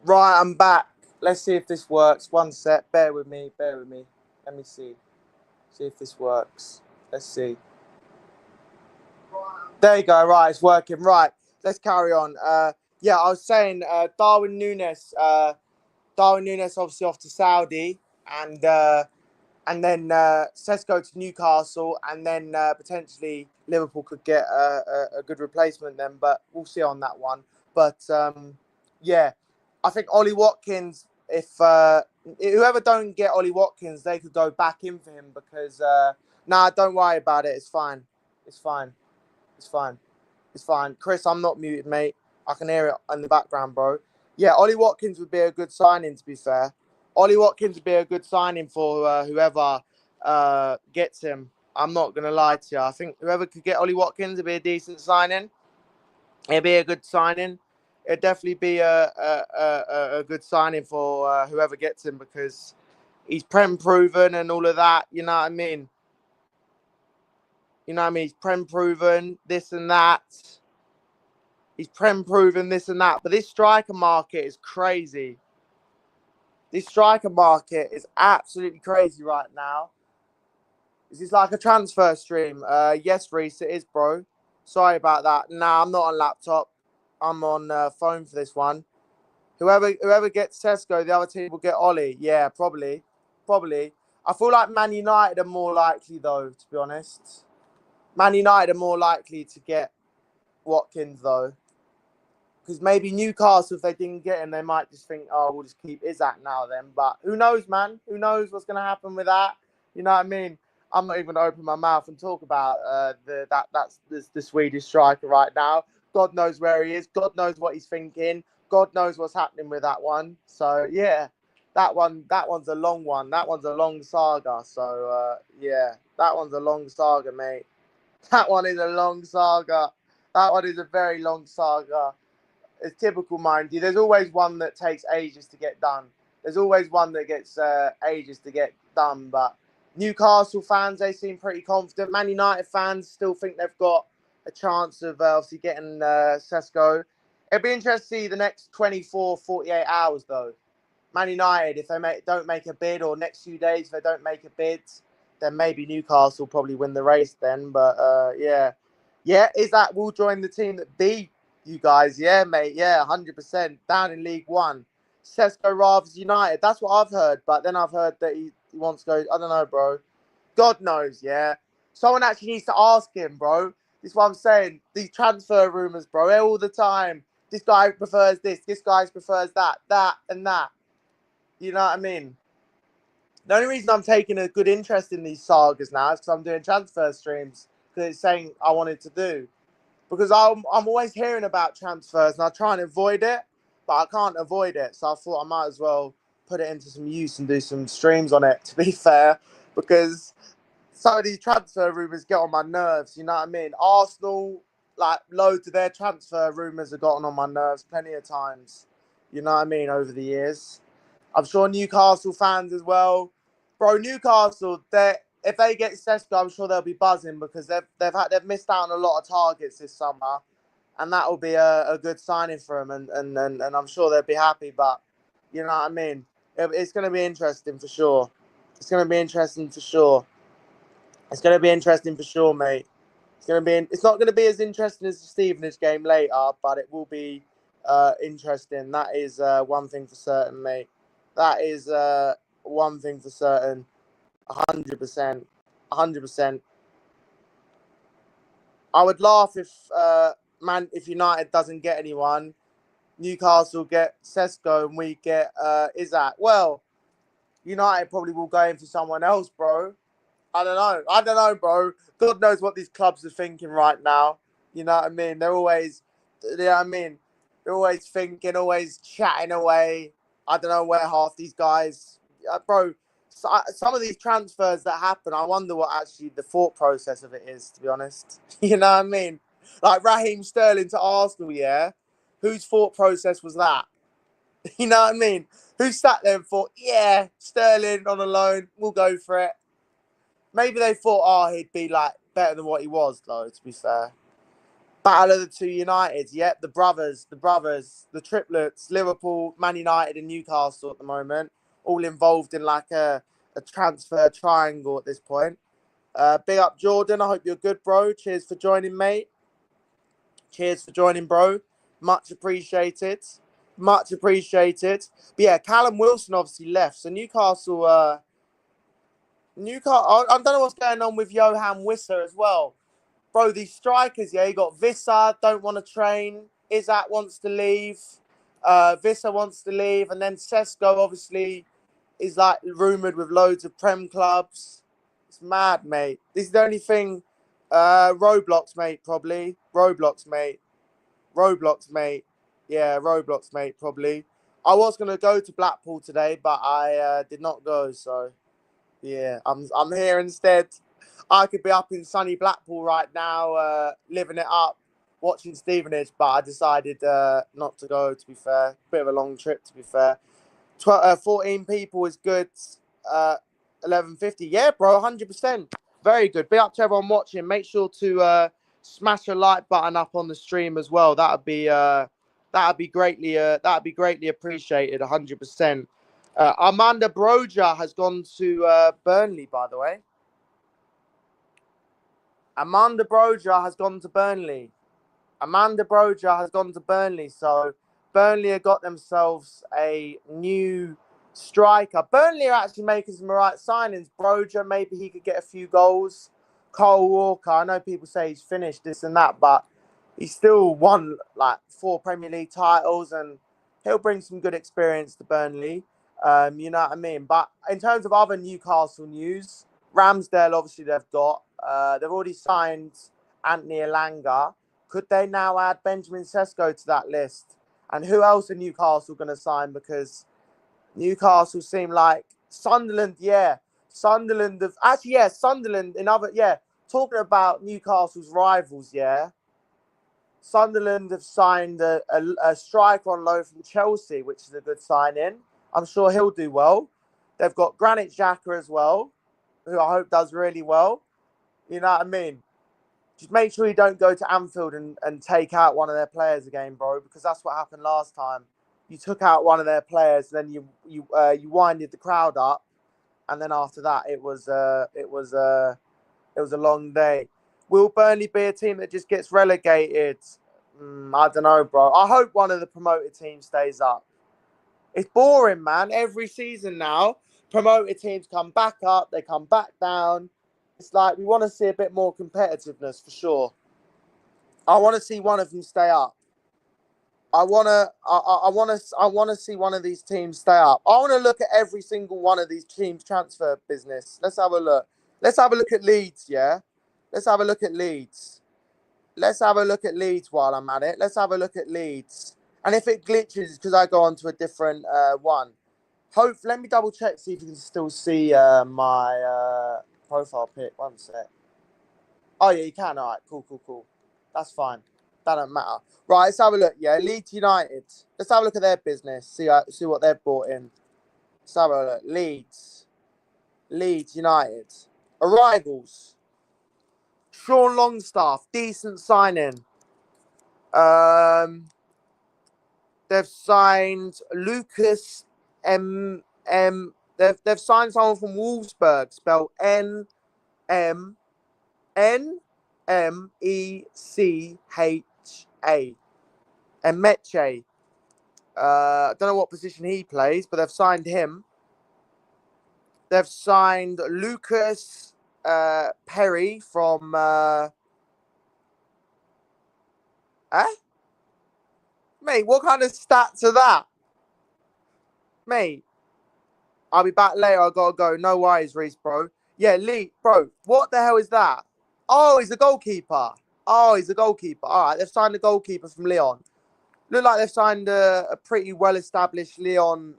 Right, I'm back. Let's see if this works. One sec. Bear with me. Bear with me. Let me see. See if this works. Let's see. There you go. Right, it's working. Right, let's carry on. Yeah, I was saying Darwin Núñez. Darwin Núñez obviously off to Saudi, and then Sesko to Newcastle, and then potentially Liverpool could get a good replacement then, but we'll see on that one. But yeah, I think Ollie Watkins, if whoever don't get Ollie Watkins, they could go back in for him because nah, don't worry about it. It's fine. It's fine. It's fine. It's fine. Chris, I'm not muted, mate. I can hear it in the background, bro. Yeah, Ollie Watkins would be a good signing, to be fair. Ollie Watkins would be a good signing for whoever gets him. I'm not going to lie to you. I think whoever could get Ollie Watkins would be a decent signing. It'd be a good signing. It'd definitely be a good signing for whoever gets him because he's Prem proven and all of that. You know what I mean? You know what I mean? He's Prem proven, this and that. He's Prem proven, this and that. But this striker market is crazy. This striker market is absolutely crazy right now. Is this like a transfer stream? Yes, Reese, it is, bro. Sorry about that. Nah, I'm not on laptop. I'm on phone for this one. Whoever gets Sesko, the other team will get Ollie. Yeah, probably. I feel like Man United are more likely, though, to be honest. Man United are more likely to get Watkins, though. Because maybe Newcastle, if they didn't get him, they might just think, oh, we'll just keep Isak now then. But who knows, man? Who knows what's going to happen with that? You know what I mean? I'm not even going to open my mouth and talk about that's the Swedish striker right now. God knows where he is. God knows what he's thinking. God knows what's happening with that one. So, yeah, that one's a long one. That one's a long saga. So, yeah, that one's a long saga, mate. That one is a long saga. That one is a very long saga. It's typical, mind you. There's always one that takes ages to get done. There's always one that gets ages to get done. But Newcastle fans, they seem pretty confident. Man United fans still think they've got a chance of obviously getting Sesko. It'd be interesting to see the next 24, 48 hours, though. Man United, if they don't make a bid, or next few days, if they don't make a bid, then maybe Newcastle probably win the race then. But yeah. Yeah, is that will join the team that beat you guys? Yeah, mate. Yeah, 100%. Down in League One. Sesko Ravs United. That's what I've heard. But then I've heard that he wants to go. I don't know, bro. God knows, yeah. Someone actually needs to ask him, bro. This is what I'm saying. These transfer rumours, bro, all the time. This guy prefers this guy prefers that, and that. You know what I mean? The only reason I'm taking a good interest in these sagas now is because I'm doing transfer streams. Because it's saying I wanted to do. Because I'm always hearing about transfers and I try and avoid it, but I can't avoid it. So I thought I might as well put it into some use and do some streams on it, to be fair. Because some of these transfer rumours get on my nerves, you know what I mean? Arsenal, like, loads of their transfer rumours have gotten on my nerves plenty of times, you know what I mean, over the years. I'm sure Newcastle fans as well. Bro, Newcastle, if they get Sesko, I'm sure they'll be buzzing because they've missed out on a lot of targets this summer, and that will be a good signing for them, and I'm sure they'll be happy. But you know what I mean? It's going to be interesting for sure. It's going to be interesting for sure. It's going to be interesting for sure, mate. It's not going to be as interesting as the Stevenage game later, but it will be interesting. That is one thing for certain, mate. That is one thing for certain. 100%. 100%. I would laugh if United doesn't get anyone, Newcastle get Sesko and we get Isak. Well, United probably will go in for someone else, bro. I don't know, bro. God knows what these clubs are thinking right now. You know what I mean? You know what I mean? They're always thinking, always chatting away. I don't know where half these guys, bro. Some of these transfers that happen, I wonder what actually the thought process of it is, to be honest. You know what I mean? Like Raheem Sterling to Arsenal, yeah? Whose thought process was that? You know what I mean? Who sat there and thought, yeah, Sterling on a loan, we'll go for it. Maybe they thought, oh, he'd be like better than what he was, though, to be fair. Battle of the two Uniteds. Yep, the brothers, the triplets, Liverpool, Man United and Newcastle at the moment, all involved in like a transfer triangle at this point. Big up Jordan. I hope you're good, bro. Cheers for joining, mate. Cheers for joining, bro. Much appreciated. Much appreciated. But yeah, Callum Wilson obviously left. So Newcastle, I don't know what's going on with Johan Wissa as well. Bro, these strikers, yeah, you got Wissa, don't want to train. Isak wants to leave. Wissa wants to leave. And then Sesko, obviously, is like rumoured with loads of Prem clubs. It's mad, mate. This is the only thing. Roblox, mate, probably. Roblox, mate. Roblox, mate. Yeah, Roblox, mate, probably. I was going to go to Blackpool today, but I did not go. So, yeah, I'm here instead. I could be up in sunny Blackpool right now, living it up, watching Stevenage, but I decided not to go, to be fair. Bit of a long trip, to be fair. 14 people is good. 11:50. Yeah, bro, 100%. Very good. Be up to everyone watching. Make sure to smash a like button up on the stream as well. That'd be greatly appreciated. 100%. Amanda Broja has gone to Burnley, by the way. Amanda Broja has gone to Burnley. So Burnley have got themselves a new striker. Burnley are actually making some right signings. Broja, maybe he could get a few goals. Cole Walker, I know people say he's finished this and that, but he's still won like 4 Premier League titles and he'll bring some good experience to Burnley. You know what I mean? But in terms of other Newcastle news, Ramsdale, obviously, they've got. They've already signed Anthony Elanga. Could they now add Benjamin Sesko to that list? And who else are Newcastle going to sign? Because Newcastle seem like Sunderland, yeah. Sunderland in other, yeah. Talking about Newcastle's rivals, yeah. Sunderland have signed a striker on loan from Chelsea, which is a good signing. I'm sure he'll do well. They've got Granit Xhaka as well, who I hope does really well. You know what I mean? Just make sure you don't go to Anfield and take out one of their players again, bro, because that's what happened last time. You took out one of their players, then you winded the crowd up, and then after that it was a long day. Will Burnley be a team that just gets relegated? I don't know, bro. I hope one of the promoted teams stays up. It's boring, man. Every season now, promoted teams come back up, they come back down. It's like we want to see a bit more competitiveness for sure. I want to see one of them stay up. I want to see one of these teams stay up. I want to look at every single one of these teams' transfer business. Let's have a look. Let's have a look at Leeds, yeah? Let's have a look at Leeds. Let's have a look at Leeds while I'm at it. Let's have a look at Leeds. And if it glitches, because I go on to a different one. Let me double check, see if you can still see my profile pic. One sec. Oh, yeah, you can. All right, cool. That's fine. That don't matter. Right, let's have a look. Yeah, Leeds United. Let's have a look at their business. See what they've brought in. Let's have a look. Leeds United. Arrivals. Sean Longstaff, decent signing. They've signed Lucas They've signed someone from Wolfsburg, spelled Nmecha. Emeche. I don't know what position he plays, but they've signed him. They've signed Lucas Perry from Mate, what kind of stats are that? Mate, I'll be back later. I gotta go. No worries, Reese, bro. Yeah, Lee, bro. What the hell is that? Oh, he's a goalkeeper. All right, they've signed a goalkeeper from Lyon. Look like they've signed a pretty well-established Lyon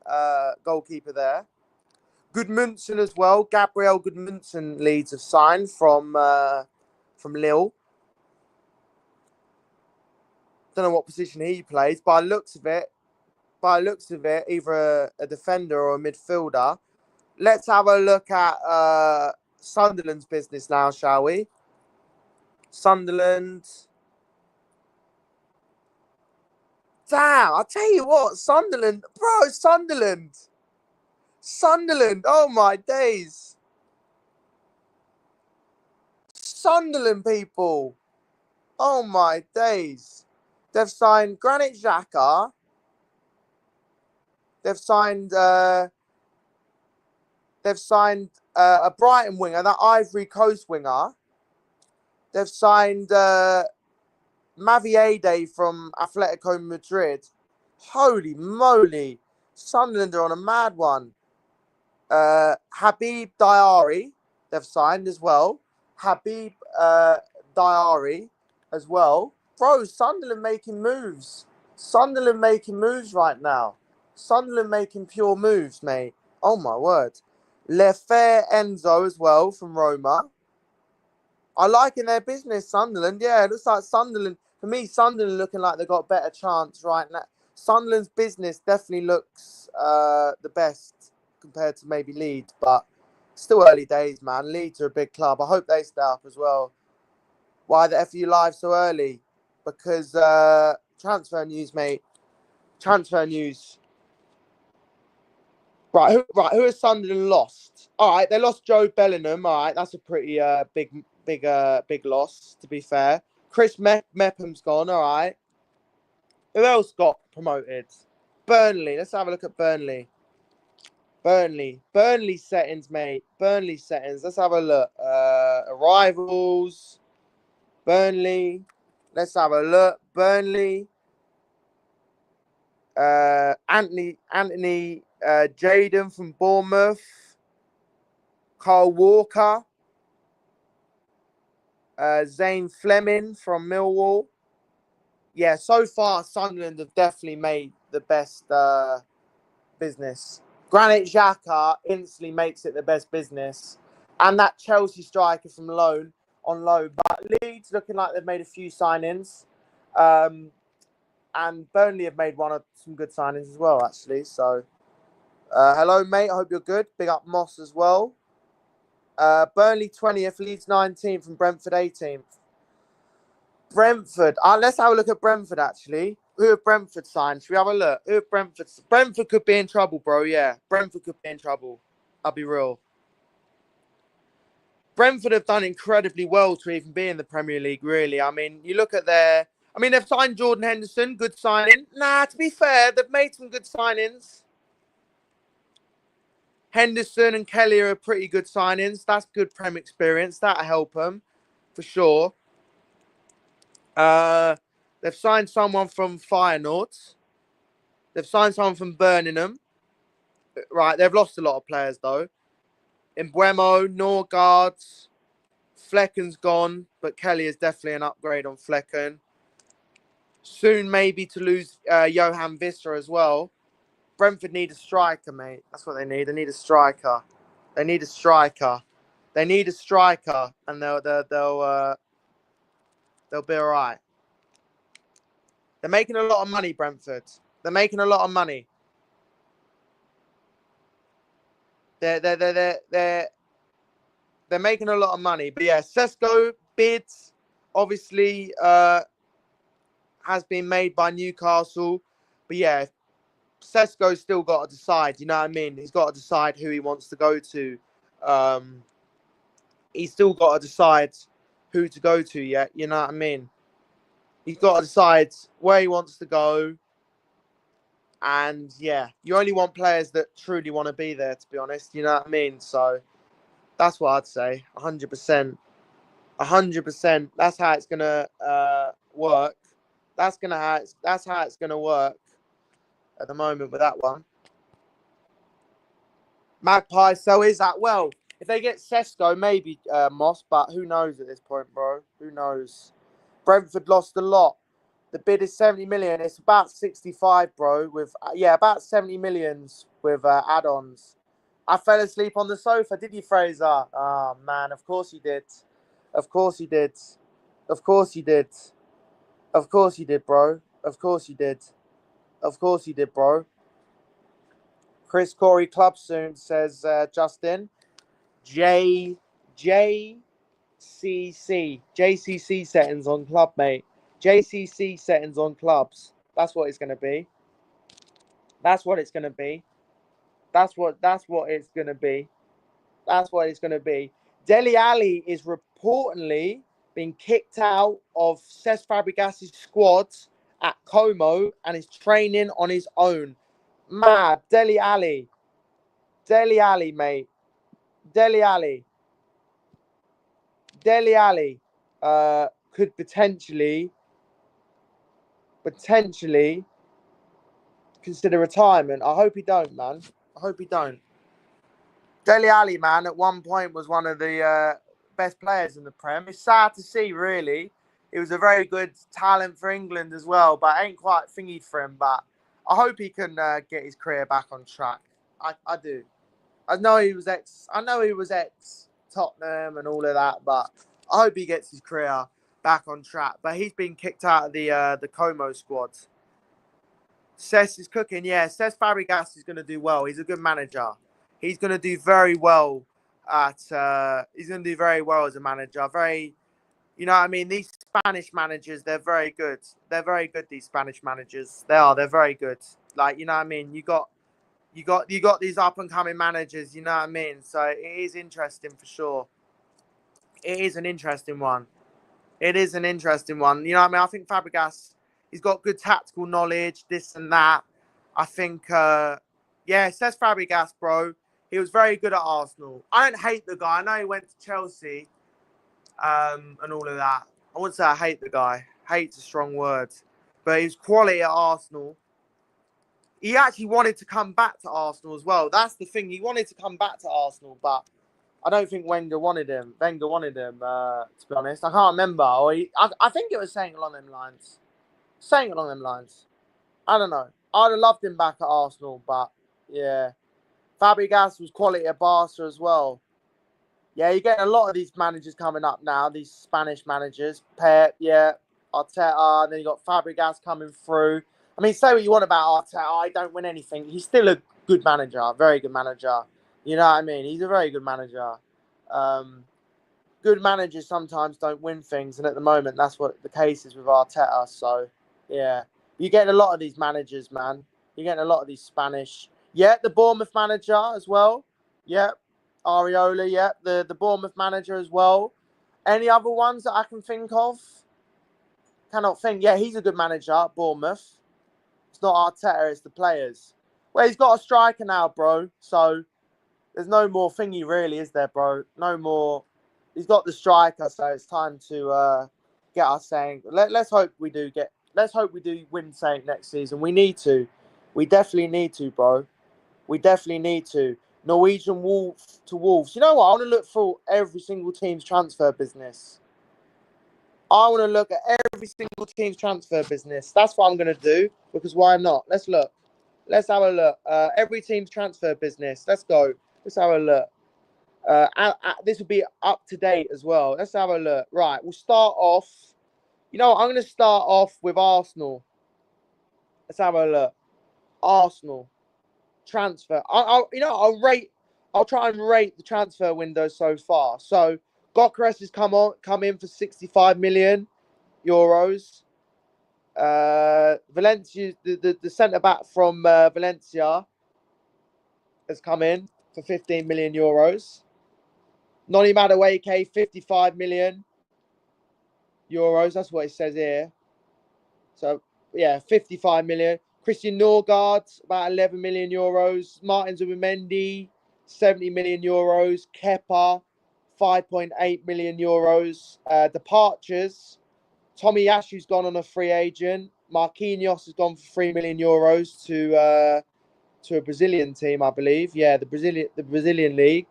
goalkeeper there. Gudmundsson as well. Gabriel Gudmundsson Leeds have signed from Lille. Don't know what position he plays. By looks of it, either a defender or a midfielder. Let's have a look at Sunderland's business now, shall we? Sunderland. Damn, I tell you what, Sunderland, bro, Sunderland, oh my days. Sunderland people, oh my days. They've signed Granit Xhaka. They've signed a Brighton winger, that Ivory Coast winger. They've signed Maviede from Atletico Madrid. Holy moly. Sunderland are on a mad one. Habib Diary, they've signed as well. Habib Diary as well. Bro, Sunderland making moves. Sunderland making moves right now. Sunderland making pure moves, mate. Oh my word. Lefer Enzo as well from Roma. I like in their business, Sunderland. Yeah, it looks like Sunderland. For me, Sunderland looking like they've got a better chance right now. Sunderland's business definitely looks the best compared to maybe Leeds, but still early days, man. Leeds are a big club. I hope they stay up as well. Why the F are you live so early? Because transfer news, mate. Transfer news. Right, who has Sunderland lost? All right, they lost Joe Bellingham. All right, that's a pretty big loss, to be fair. Chris Mepham's gone. All right. Who else got promoted? Burnley. Let's have a look at Burnley. Burnley settings, mate. Burnley settings. Let's have a look. Arrivals. Burnley. Let's have a look. Burnley. Anthony Jaden from Bournemouth. Carl Walker. Zane Fleming from Millwall. Yeah, so far Sunderland have definitely made the best business. Granit Xhaka instantly makes it the best business. And that Chelsea striker from on loan. But Leeds looking like they've made a few signings. And Burnley have made some good signings as well, actually. So, hello, mate. I hope you're good. Big up Moss as well. Burnley 20th, Leeds 19th, and Brentford 18th. Brentford. Let's have a look at Brentford, actually. Who have Brentford signed? Should we have a look? Who have Brentford? Brentford could be in trouble, bro. Yeah, Brentford could be in trouble. I'll be real. Brentford have done incredibly well to even be in the Premier League, really. I mean, you look at they've signed Jordan Henderson. Good signing. To be fair, they've made some good signings. Henderson and Kelly are pretty good signings. That's good Prem experience. That'll help them, for sure. They've signed someone from Feyenoord. They've signed someone from Birmingham. Right, they've lost a lot of players, though. Embuemo, Norgard, Flecken's gone, but Kelly is definitely an upgrade on Flecken. Soon maybe to lose Johan Visser as well. Brentford need a striker, mate. That's what they need. They need a striker. And they'll be all right. They're making a lot of money, Brentford. They're making a lot of money. They're making a lot of money. But yeah, Sesko bids obviously has been made by Newcastle. But yeah, Sesko's still got to decide. You know what I mean? He's got to decide who he wants to go to. He's still got to decide who to go to yet. You know what I mean? He's got to decide where he wants to go. And yeah, you only want players that truly want to be there, to be honest. You know what I mean? So that's what I'd say. 100%. 100%. That's how it's going to work. That's how it's going to work at the moment with that one. Magpie, so is that? Well, if they get Sesko, maybe Moss, but who knows at this point, bro? Who knows? Brentford lost a lot. The bid is 70 million. It's about 65, bro, with about 70 millions with add-ons. I fell asleep on the sofa, did you, Fraser? Oh, man, of course you did. Of course you did. Of course you did. Of course you did, bro. Of course you did. Of course you did, bro. Chris Corey Club soon, says Justin. JCC settings on club, mate. JCC settings on clubs. That's what it's going to be. That's what it's going to be. That's what it's going to be. That's what it's going to be. Dele Alli is reportedly being kicked out of Cesc Fabregas' squad at Como and is training on his own. Mad. Dele Alli, mate. Dele Alli could potentially consider retirement. I hope he don't, man. I hope he don't. Dele Alli, man, at one point was one of the best players in the Prem. It's sad to see, really. He was a very good talent for England as well, but ain't quite thingy for him. But I hope he can get his career back on track. I do. I know he was ex Tottenham and all of that, but I hope he gets his career back on track. But he's been kicked out of the Como squad. Cesc is cooking, yeah. Cesc Fabregas is going to do well. He's a good manager. He's going to do very well he's going to do very well as a manager. Very, you know what I mean? These Spanish managers, they're very good. They're very good, these Spanish managers. They are. They're very good. Like, you know what I mean? You got these up and coming managers, you know what I mean? So it is interesting for sure. It is an interesting one. It is an interesting one. You know what I mean? I think Fabregas, he's got good tactical knowledge, this and that. I think, Cesc Fabregas, bro. He was very good at Arsenal. I don't hate the guy. I know he went to Chelsea and all of that. I wouldn't say I hate the guy. Hate's a strong word. But he's quality at Arsenal. He actually wanted to come back to Arsenal as well. That's the thing. He wanted to come back to Arsenal, but I don't think Wenger wanted him. To be honest. I can't remember. I think it was saying along them lines. I don't know. I'd have loved him back at Arsenal, but yeah. Fabregas was quality at Barca as well. Yeah, you're getting a lot of these managers coming up now, these Spanish managers. Pep, yeah, Arteta, and then you got Fabregas coming through. I mean, say what you want about Arteta, I don't win anything. He's still a good manager, a very good manager. You know what I mean? He's a very good manager. Good managers sometimes don't win things, and at the moment, that's what the case is with Arteta. So, yeah. You're getting a lot of these managers, man. You're getting a lot of these Spanish. Yeah, the Bournemouth manager as well. Yeah, Areola, yeah. The Bournemouth manager as well. Any other ones that I can think of? Cannot think. Yeah, he's a good manager at Bournemouth. It's not Arteta, it's the players. Well, he's got a striker now, bro. So there's no more thingy, really, is there, bro? No more. He's got the striker, so it's time to get us saying. Let's hope we do get. Let's hope we do win something next season. We need to. We definitely need to, bro. We definitely need to. Norwegian Wolf to Wolves. You know what? I want to look through every single team's transfer business. I want to look at every single team's transfer business. That's what I'm going to do, because why not? Let's look. Let's have a look. Every team's transfer business. Let's go. Let's have a look. This will be up to date as well. Let's have a look. Right, we'll start off. You know what? I'm going to start off with Arsenal. Let's have a look. Arsenal transfer. I'll try and rate the transfer window so far. So Gyökeres has come in for 65 million euros. Valencia, the centre back from Valencia has come in for 15 million euros. Noni Madueke, 55 million euros. That's what it says here. So, yeah, 55 million. Christian Norgard, about 11 million euros. Martin Zubimendi, 70 million euros. Kepa, 5.8 million euros. Departures. Tommy Yashu's gone on a free agent. Marquinhos has gone for 3 million euros to a Brazilian team, I believe. Yeah, the Brazilian league.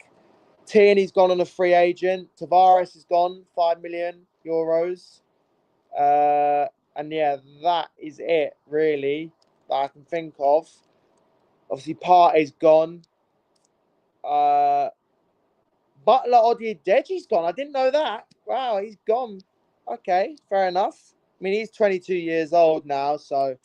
Tierney's gone on a free agent. Tavares has gone 5 million euros. And yeah, that is it, really, that I can think of. Obviously, Partey's gone. Butler Odiedeji's gone. I didn't know that. Wow, he's gone. Okay, fair enough. I mean, he's 22 years old now, so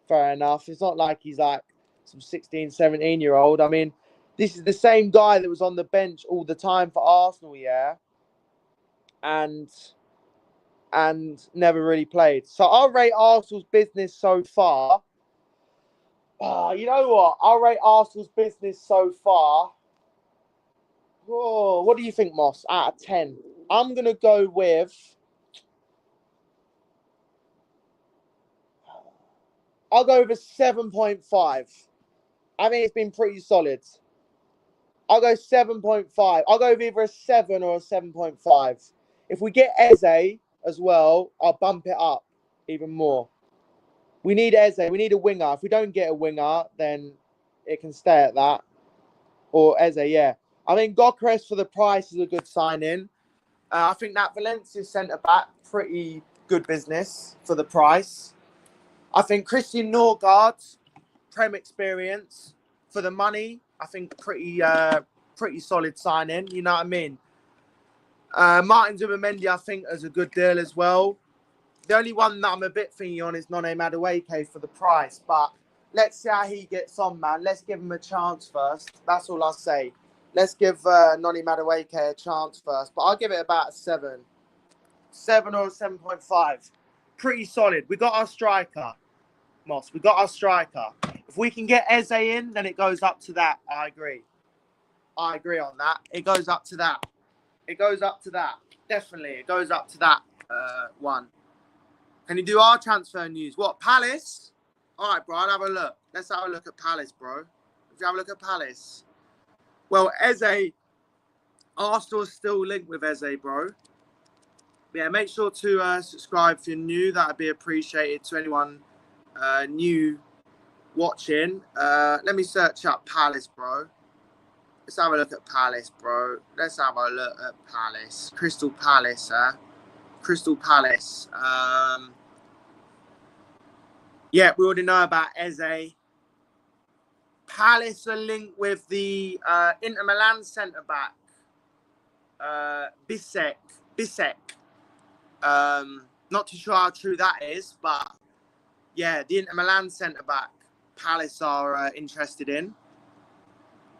fair enough. It's not like he's like some 16, 17-year-old. I mean, this is the same guy that was on the bench all the time for Arsenal, yeah? And and never really played. So I'll rate Arsenal's business so far. You know what? I'll rate Arsenal's business so far. Oh, what do you think, Moss? Out of 10. I'm going to go with... I'll go with a 7.5. I think it's been pretty solid. I'll go 7.5. I'll go with either a 7 or a 7.5. If we get EZE as well, I'll bump it up even more. We need EZE. We need a winger. If we don't get a winger, then it can stay at that. Or EZE, yeah. I think Gyökeres for the price is a good signing. I think that Valencia centre-back, pretty good business for the price. I think Christian Norgard, Prem experience, for the money, I think pretty solid signing. You know what I mean? Martin Zubimendi, I think, is a good deal as well. The only one that I'm a bit thingy on is None Madueke for the price. But let's see how he gets on, man. Let's give him a chance first. That's all I'll say. Let's give None Madueke a chance first. But I'll give it about a 7. 7 or a 7.5. Pretty solid. We got our striker, Moss. We got our striker. If we can get EZE in, then it goes up to that. I agree. I agree on that. It goes up to that. It goes up to that. Definitely. It goes up to that one. Can you do our transfer news? What, Palace? All right, bro. I'll have a look. Let's have a look at Palace, bro. Let's have a look at Palace. Well, EZE. Arsenal's still linked with EZE, bro. Yeah, make sure to subscribe if you're new. That would be appreciated to anyone new watching. Let me search up Palace, bro. Let's have a look at Palace, bro. Let's have a look at Palace. Crystal Palace, Crystal Palace. Yeah, we already know about EZE. Palace are linked with the Inter Milan centre-back, Bisek. Not too sure how true that is, but yeah, the Inter Milan centre-back, Palace are interested in.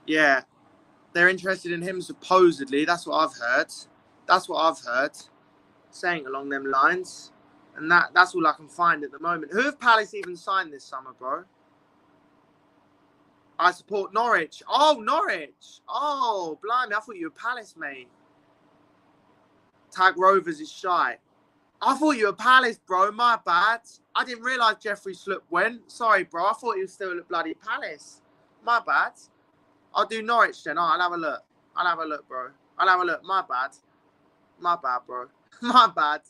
Yeah, they're interested in him supposedly. That's what I've heard. That's what I've heard. Saying along them lines. And that's all I can find at the moment. Who have Palace even signed this summer, bro? I support Norwich. Oh, Norwich. Oh, blimey. I thought you were Palace, mate. Tag Rovers is shy. I thought you were Palace, bro. My bad. I didn't realise Jeffrey Sloop went. Sorry, bro. I thought he was still at bloody Palace. My bad. I'll do Norwich then. I'll have a look. I'll have a look, bro. I'll have a look. My bad. My bad, bro. My bad.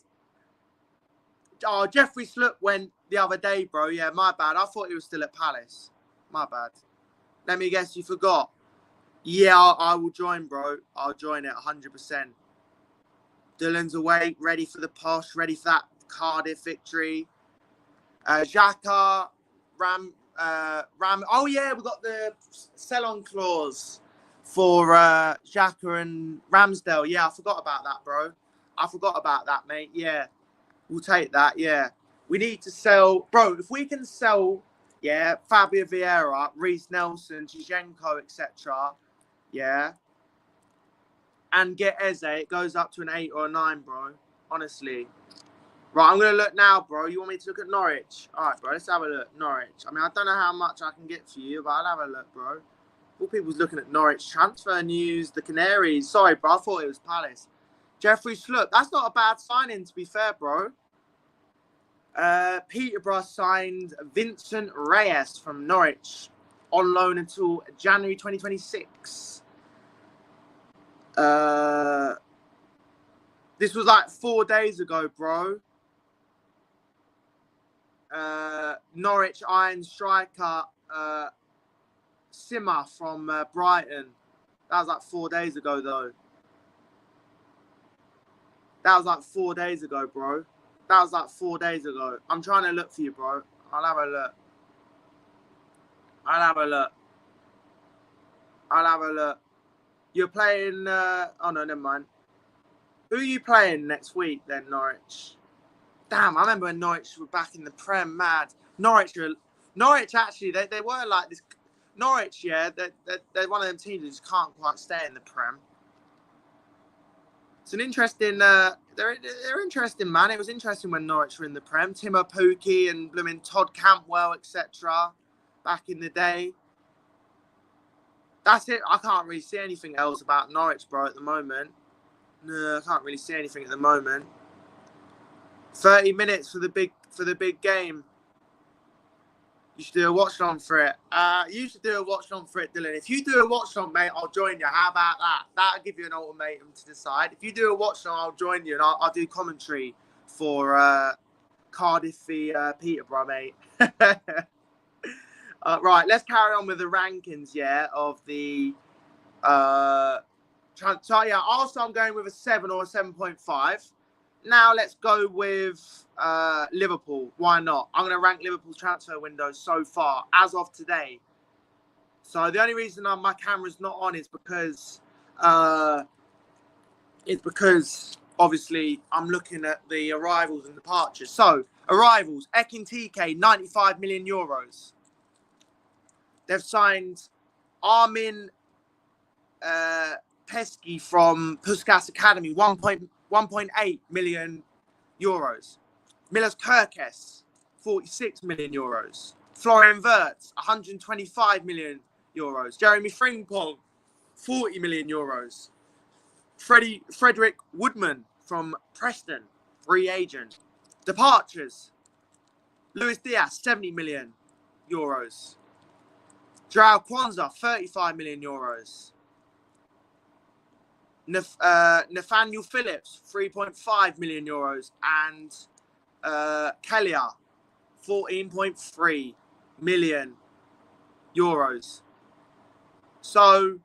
Oh, Jeffrey Sloop went the other day, bro. Yeah, my bad. I thought he was still at Palace. My bad. Let me guess, you forgot. Yeah, I will join, bro. I'll join it 100%. Dylan's away, ready for the posh, ready for that Cardiff victory. Xhaka, Ram. Oh, yeah, we got the sell-on clause for Xhaka and Ramsdale. Yeah, I forgot about that, bro. I forgot about that, mate. Yeah, we'll take that. Yeah, we need to sell, bro. If we can sell, yeah, Fabio Vieira, Reece Nelson, Zinchenko, etc. Yeah, and get EZE, it goes up to an 8 or a 9, bro. Honestly. Right, I'm going to look now, bro. You want me to look at Norwich? All right, bro, let's have a look. Norwich. I mean, I don't know how much I can get for you, but I'll have a look, bro. All people's looking at Norwich. Transfer news, the Canaries. Sorry, bro, I thought it was Palace. Jeffrey Sloop. That's not a bad signing, to be fair, bro. Peterborough signed Vincent Reyes from Norwich on loan until January 2026. This was like 4 days ago, bro. Norwich Iron striker Simmer from Brighton. That was like 4 days ago, though. That was like 4 days ago, bro. That was like 4 days ago. I'm trying to look for you, bro. I'll have a look. I'll have a look. I'll have a look. You're playing... oh, no, never mind. Who are you playing next week, then, Norwich? Damn, I remember when Norwich were back in the Prem, mad. Norwich, actually, they were like this. Norwich, yeah, they're one of them teams that just can't quite stay in the Prem. It's an interesting. They're interesting, man. It was interesting when Norwich were in the Prem. Timo Pukki and blooming Todd Cantwell, etc. Back in the day. That's it. I can't really see anything else about Norwich, bro, at the moment. No, I can't really see anything at the moment. 30 minutes for the big game. You should do a watch on for it. You should do a watch on for it, Dylan. If you do a watch on, mate, I'll join you. How about that? That'll give you an ultimatum to decide. If you do a watch on, I'll join you and I'll do commentary for Cardiff v Peterborough, mate. Right, let's carry on with the rankings, of the so yeah, Arsenal I'm going with a 7 or a 7.5. Now let's go with Liverpool. Why not? I'm going to rank Liverpool's transfer window so far, as of today. So the only reason my camera's not on is because obviously I'm looking at the arrivals and departures. So arrivals, Ekintike, 95 million euros. They've signed Armin Pesky from Puskas Academy, 1.8 million euros. Milos Kerkez, 46 million euros. Florian Wirtz, 125 million euros. Jeremy Frimpong, 40 million euros. Frederick Woodman from Preston, free agent. Departures, Luis Diaz, 70 million euros. Joao Kwanzaa, 35 million euros. Nathaniel Phillips, 3.5 million euros. And Kelia, 14.3 million euros. So,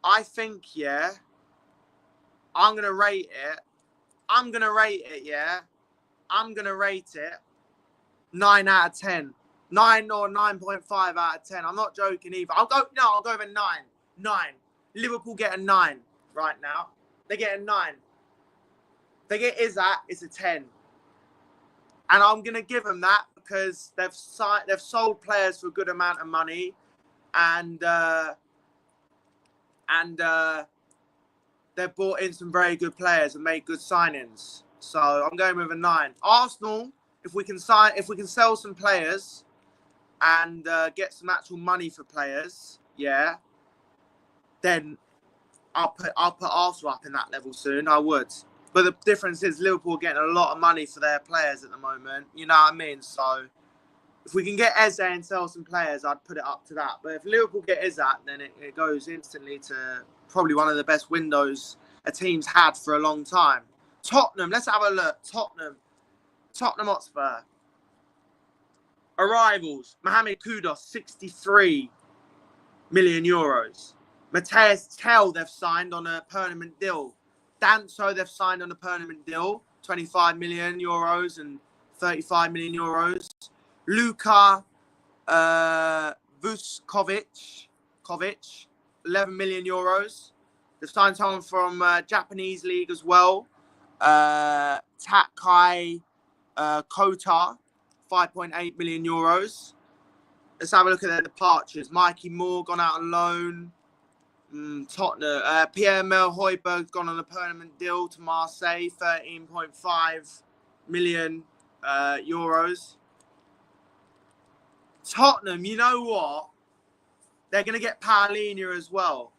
I think, I'm going to rate it. I'm going to rate it 9 out of 10. 9 or 9.5 out of 10. I'm not joking either. I'll go with a 9. 9. Liverpool get a 9 right now. They get a 9. They get Isak, it's a 10. And I'm going to give them that because they've sold players for a good amount of money. And they've brought in some very good players and made good signings. So I'm going with a 9. Arsenal, if we can sell some players and get some actual money for players, then I'll put Arsenal up in that level soon. I would. But the difference is Liverpool are getting a lot of money for their players at the moment. You know what I mean? So if we can get Eze and sell some players, I'd put it up to that. But if Liverpool get Eze, then it goes instantly to probably one of the best windows a team's had for a long time. Tottenham, let's have a look. Tottenham Hotspur. Arrivals, Mohamed Kudus, 63 million euros. Matthias Tell, they've signed on a permanent deal. Danso, they've signed on a permanent deal, 25 million euros and 35 million euros. Luka Vuskovic, 11 million euros. They've signed someone from Japanese league as well. Takai Kota, 5.8 million euros. Let's have a look at their departures. Mikey Moore gone out on loan. Tottenham. Pierre-Emile Højbjerg's gone on a permanent deal to Marseille, 13.5 million euros. Tottenham, you know what? They're going to get Paulinho as well.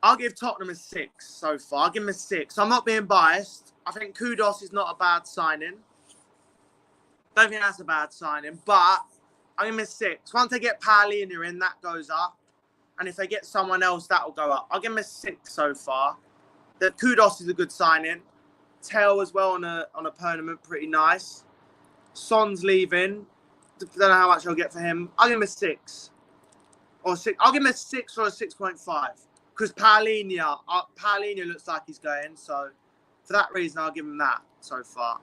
I'll give Tottenham a 6 so far. I'll give them a 6. I'm not being biased. I think Kudus is not a bad signing. Don't think that's a bad signing, but I'll give them a 6. Once they get Paulinho in, that goes up. And if they get someone else, that will go up. I'll give them a 6 so far. The Kudus is a good signing. Tell as well on a permanent, pretty nice. Son's leaving. Don't know how much I'll get for him. I'll give him a 6. Or 6. I'll give him a 6 or a 6.5. Because Paulinho looks like he's going. So for that reason, I'll give him that so far.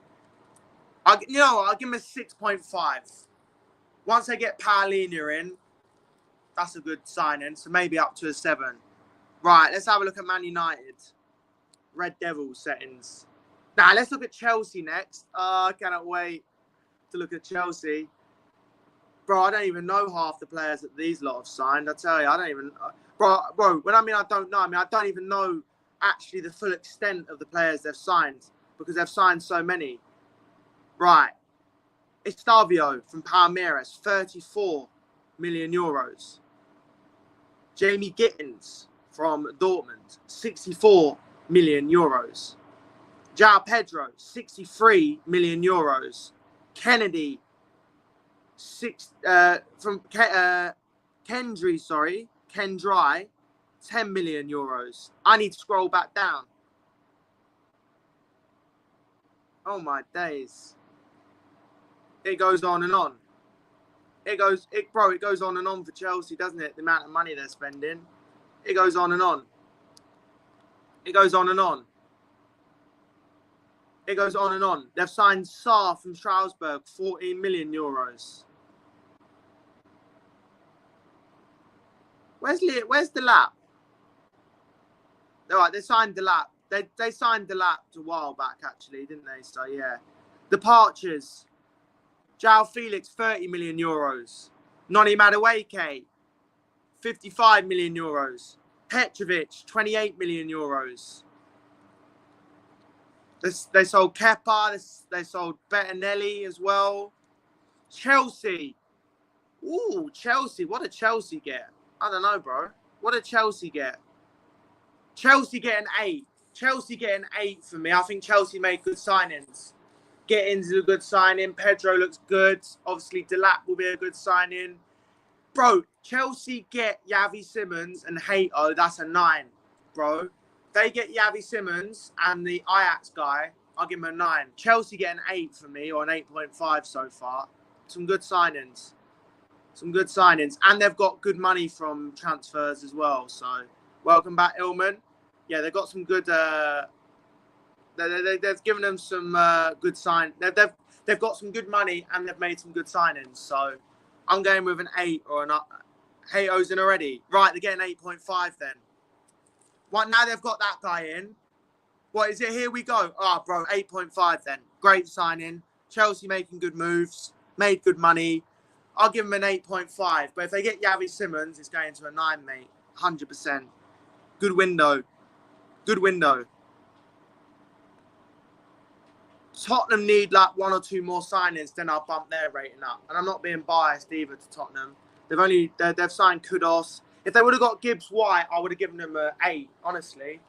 I'll give him a 6.5. Once they get Paulinho in, that's a good signing. So maybe up to a 7. Right, let's have a look at Man United. Red Devils settings. Now, let's look at Chelsea next. I cannot wait to look at Chelsea. Bro, I don't even know half the players that these lot have signed. I tell you, I don't even... Bro, when I mean I don't know, I mean I don't even know actually the full extent of the players they've signed because they've signed so many. Right. Estavio from Palmeiras, 34 million euros. Jamie Gittins from Dortmund, 64 million euros. João Pedro, 63 million euros. Kennedy, Kendry, 10 million euros. I need to scroll back down. Oh my days. It goes on and on. It goes on and on for Chelsea, doesn't it? The amount of money they're spending. It goes on and on. It goes on and on. It goes on and on. They've signed Sarr from Strasbourg, 14 million euros. Where's the lap? All right, they signed the lap. They signed the lap a while back, actually, didn't they? So yeah. Departures. João Felix, 30 million euros. Noni Madueke, 55 million euros. Petrovic, 28 million euros. They sold Kepa. They sold Bettinelli as well. Chelsea. Ooh, Chelsea. What did Chelsea get? I don't know, bro. What did Chelsea get? Chelsea get an 8. Chelsea get an 8 for me. I think Chelsea made good signings. Gittins is a good signing. Pedro looks good. Obviously, Delap will be a good signing. Bro, Chelsea get Yavi Simmons and Hato. That's a 9, bro. They get Yavi Simmons and the Ajax guy. I'll give him a 9. Chelsea get an 8 for me, or an 8.5 so far. Some good signings. Some good signings. And they've got good money from transfers as well. So, welcome back, Illman. Yeah, they've got some good... They've given them some good sign. They've got some good money and they've made some good signings. So, I'm going with an 8 or an... Hato's in already. Right, they're getting 8.5 then. What, now they've got that guy in. What is it? Here we go. Oh, bro, 8.5 then. Great signing. Chelsea making good moves. Made good money. I'll give them an 8.5. But if they get Yavi Simmons, it's going to a 9, mate. 100%. Good window. Good window. Tottenham need like 1 or 2 more signings, then I'll bump their rating up. And I'm not being biased either to Tottenham. They've signed Kudos. If they would have got Gibbs White, I would have given them an 8, honestly.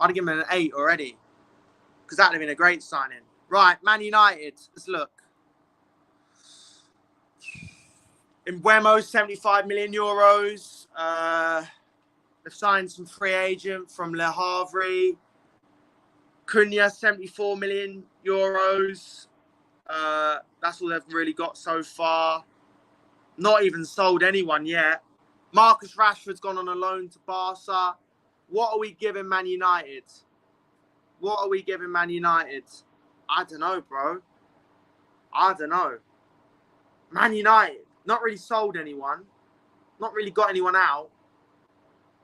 I'd have given them an 8 already. Because that would have been a great signing. Right, Man United. Let's look. Mbeumo, 75 million euros. They've signed some free agent from Le Havre. Cunha, 74 million euros. That's all they've really got so far. Not even sold anyone yet. Marcus Rashford's gone on a loan to Barca. What are we giving Man United? What are we giving Man United? I don't know, bro. I don't know. Man United, not really sold anyone. Not really got anyone out.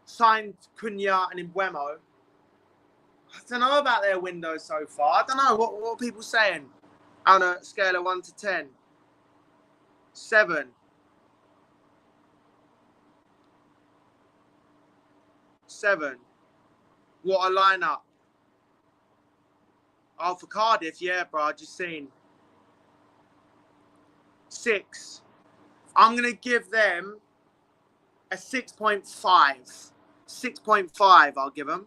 Signed Cunha and Mbeumo. I don't know about their window so far. I don't know. What are people saying? On a scale of 1 to 10. 7. 7. What a lineup. Oh, for Cardiff, yeah, bro. I just seen. 6. I'm going to give them a 6.5. 6.5 I'll give them.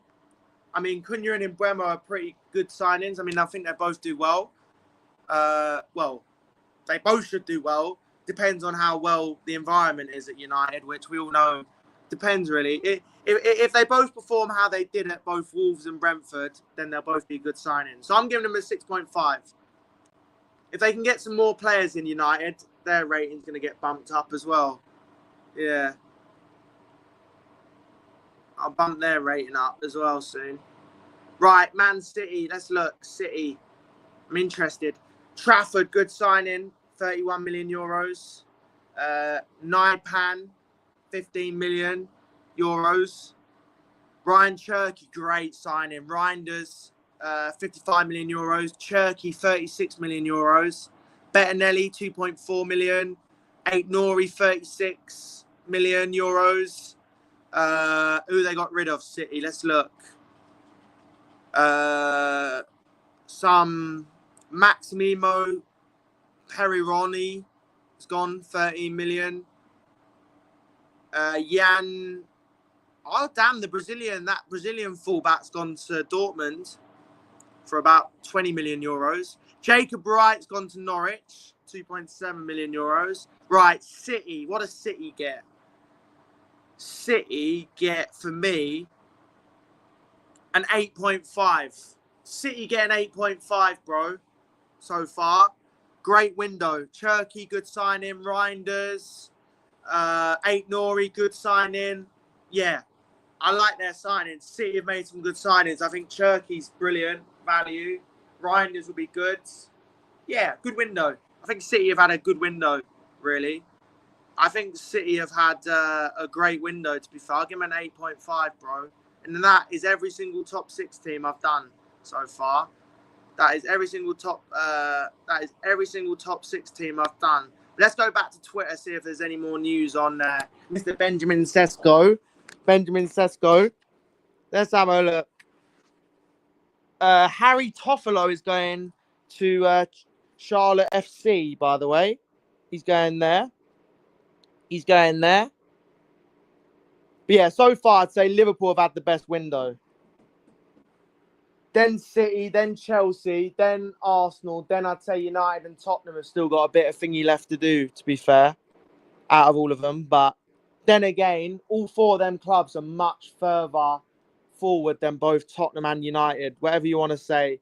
I mean, Cunha and Mbeumo are pretty good signings. I mean, I think they both do well. Well, they both should do well. Depends on how well the environment is at United, which we all know depends, really. If they both perform how they did at both Wolves and Brentford, then they'll both be good signings. So I'm giving them a 6.5. If they can get some more players in United, their rating's going to get bumped up as well. Yeah. I'll bump their rating up as well soon. Right, Man City. Let's look. City. I'm interested. Trafford, good signing. 31 million euros. Naipan, 15 million euros. Ryan Cherky, great signing. Reinders, 55 million euros. Cherky, 36 million euros. Bettinelli, 2.4 million. Eight Nori, 36 million euros. Who they got rid of? City. Let's look. Some Maximo Perironi has gone 13 million. Jan, oh damn, that Brazilian fullback's gone to Dortmund for about 20 million euros. Jacob Wright's gone to Norwich, 2.7 million euros. Right, City. What does City get? City get, for me, an 8.5. City get an 8.5, bro, so far. Great window. Cherky, good signing. Reinders, 8 Nori, good signing. Yeah, I like their signings. City have made some good signings. I think Cherky's brilliant value. Reinders will be good. Yeah, good window. I think City have had a good window, really. I think City have had a great window, to be fair. I'll give them an 8.5, bro. And that is every single top 6 team I've done so far. That is every single top 6 team I've done. Let's go back to Twitter, see if there's any more news on Mr. Benjamin Sesko. Let's have a look. Harry Toffolo is going to Charlotte FC, by the way. He's going there. But yeah, so far I'd say Liverpool have had the best window. Then City, then Chelsea, then Arsenal, then I'd say United and Tottenham have still got a bit of thingy left to do, to be fair, out of all of them. But then again, all 4 of them clubs are much further forward than both Tottenham and United, whatever you want to say.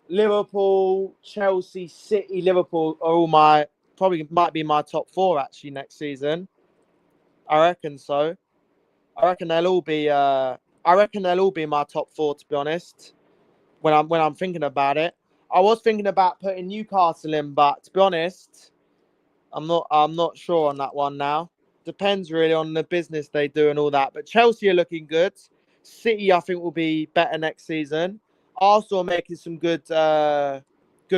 Liverpool, Chelsea, City, Liverpool are all probably might be my top 4 actually next season. I reckon so. I reckon they'll all be my top 4, to be honest. When I'm thinking about it, I was thinking about putting Newcastle in, but to be honest, I'm not sure on that one now. Depends really on the business they do and all that. But Chelsea are looking good. City, I think, will be better next season. Arsenal are making some good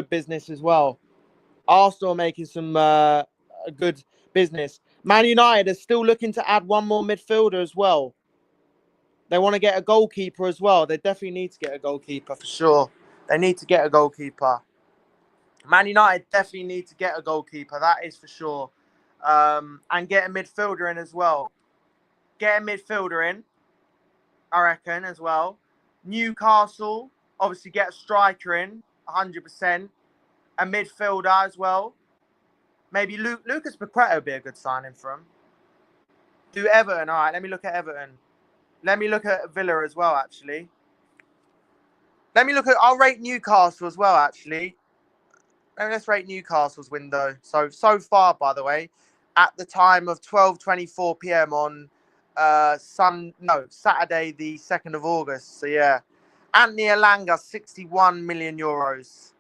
business as well. Arsenal are making some good business. Man United are still looking to add one more midfielder as well. They want to get a goalkeeper as well. They definitely need to get a goalkeeper for sure. They need to get a goalkeeper. Man United definitely need to get a goalkeeper. That is for sure. And get a midfielder in as well. Get a midfielder in, I reckon, as well. Newcastle, obviously get a striker in, 100%. A midfielder as well. Maybe Lucas Paqueta would be a good signing for him. Do Everton. All right, let me look at Everton. Let me look at Villa as well, actually. I'll rate Newcastle as well, actually. Let's rate Newcastle's window. So far, by the way, at the time of 12:24 p.m. on Saturday, the 2nd of August. So, yeah. Anthony Elanga, 61 million euros.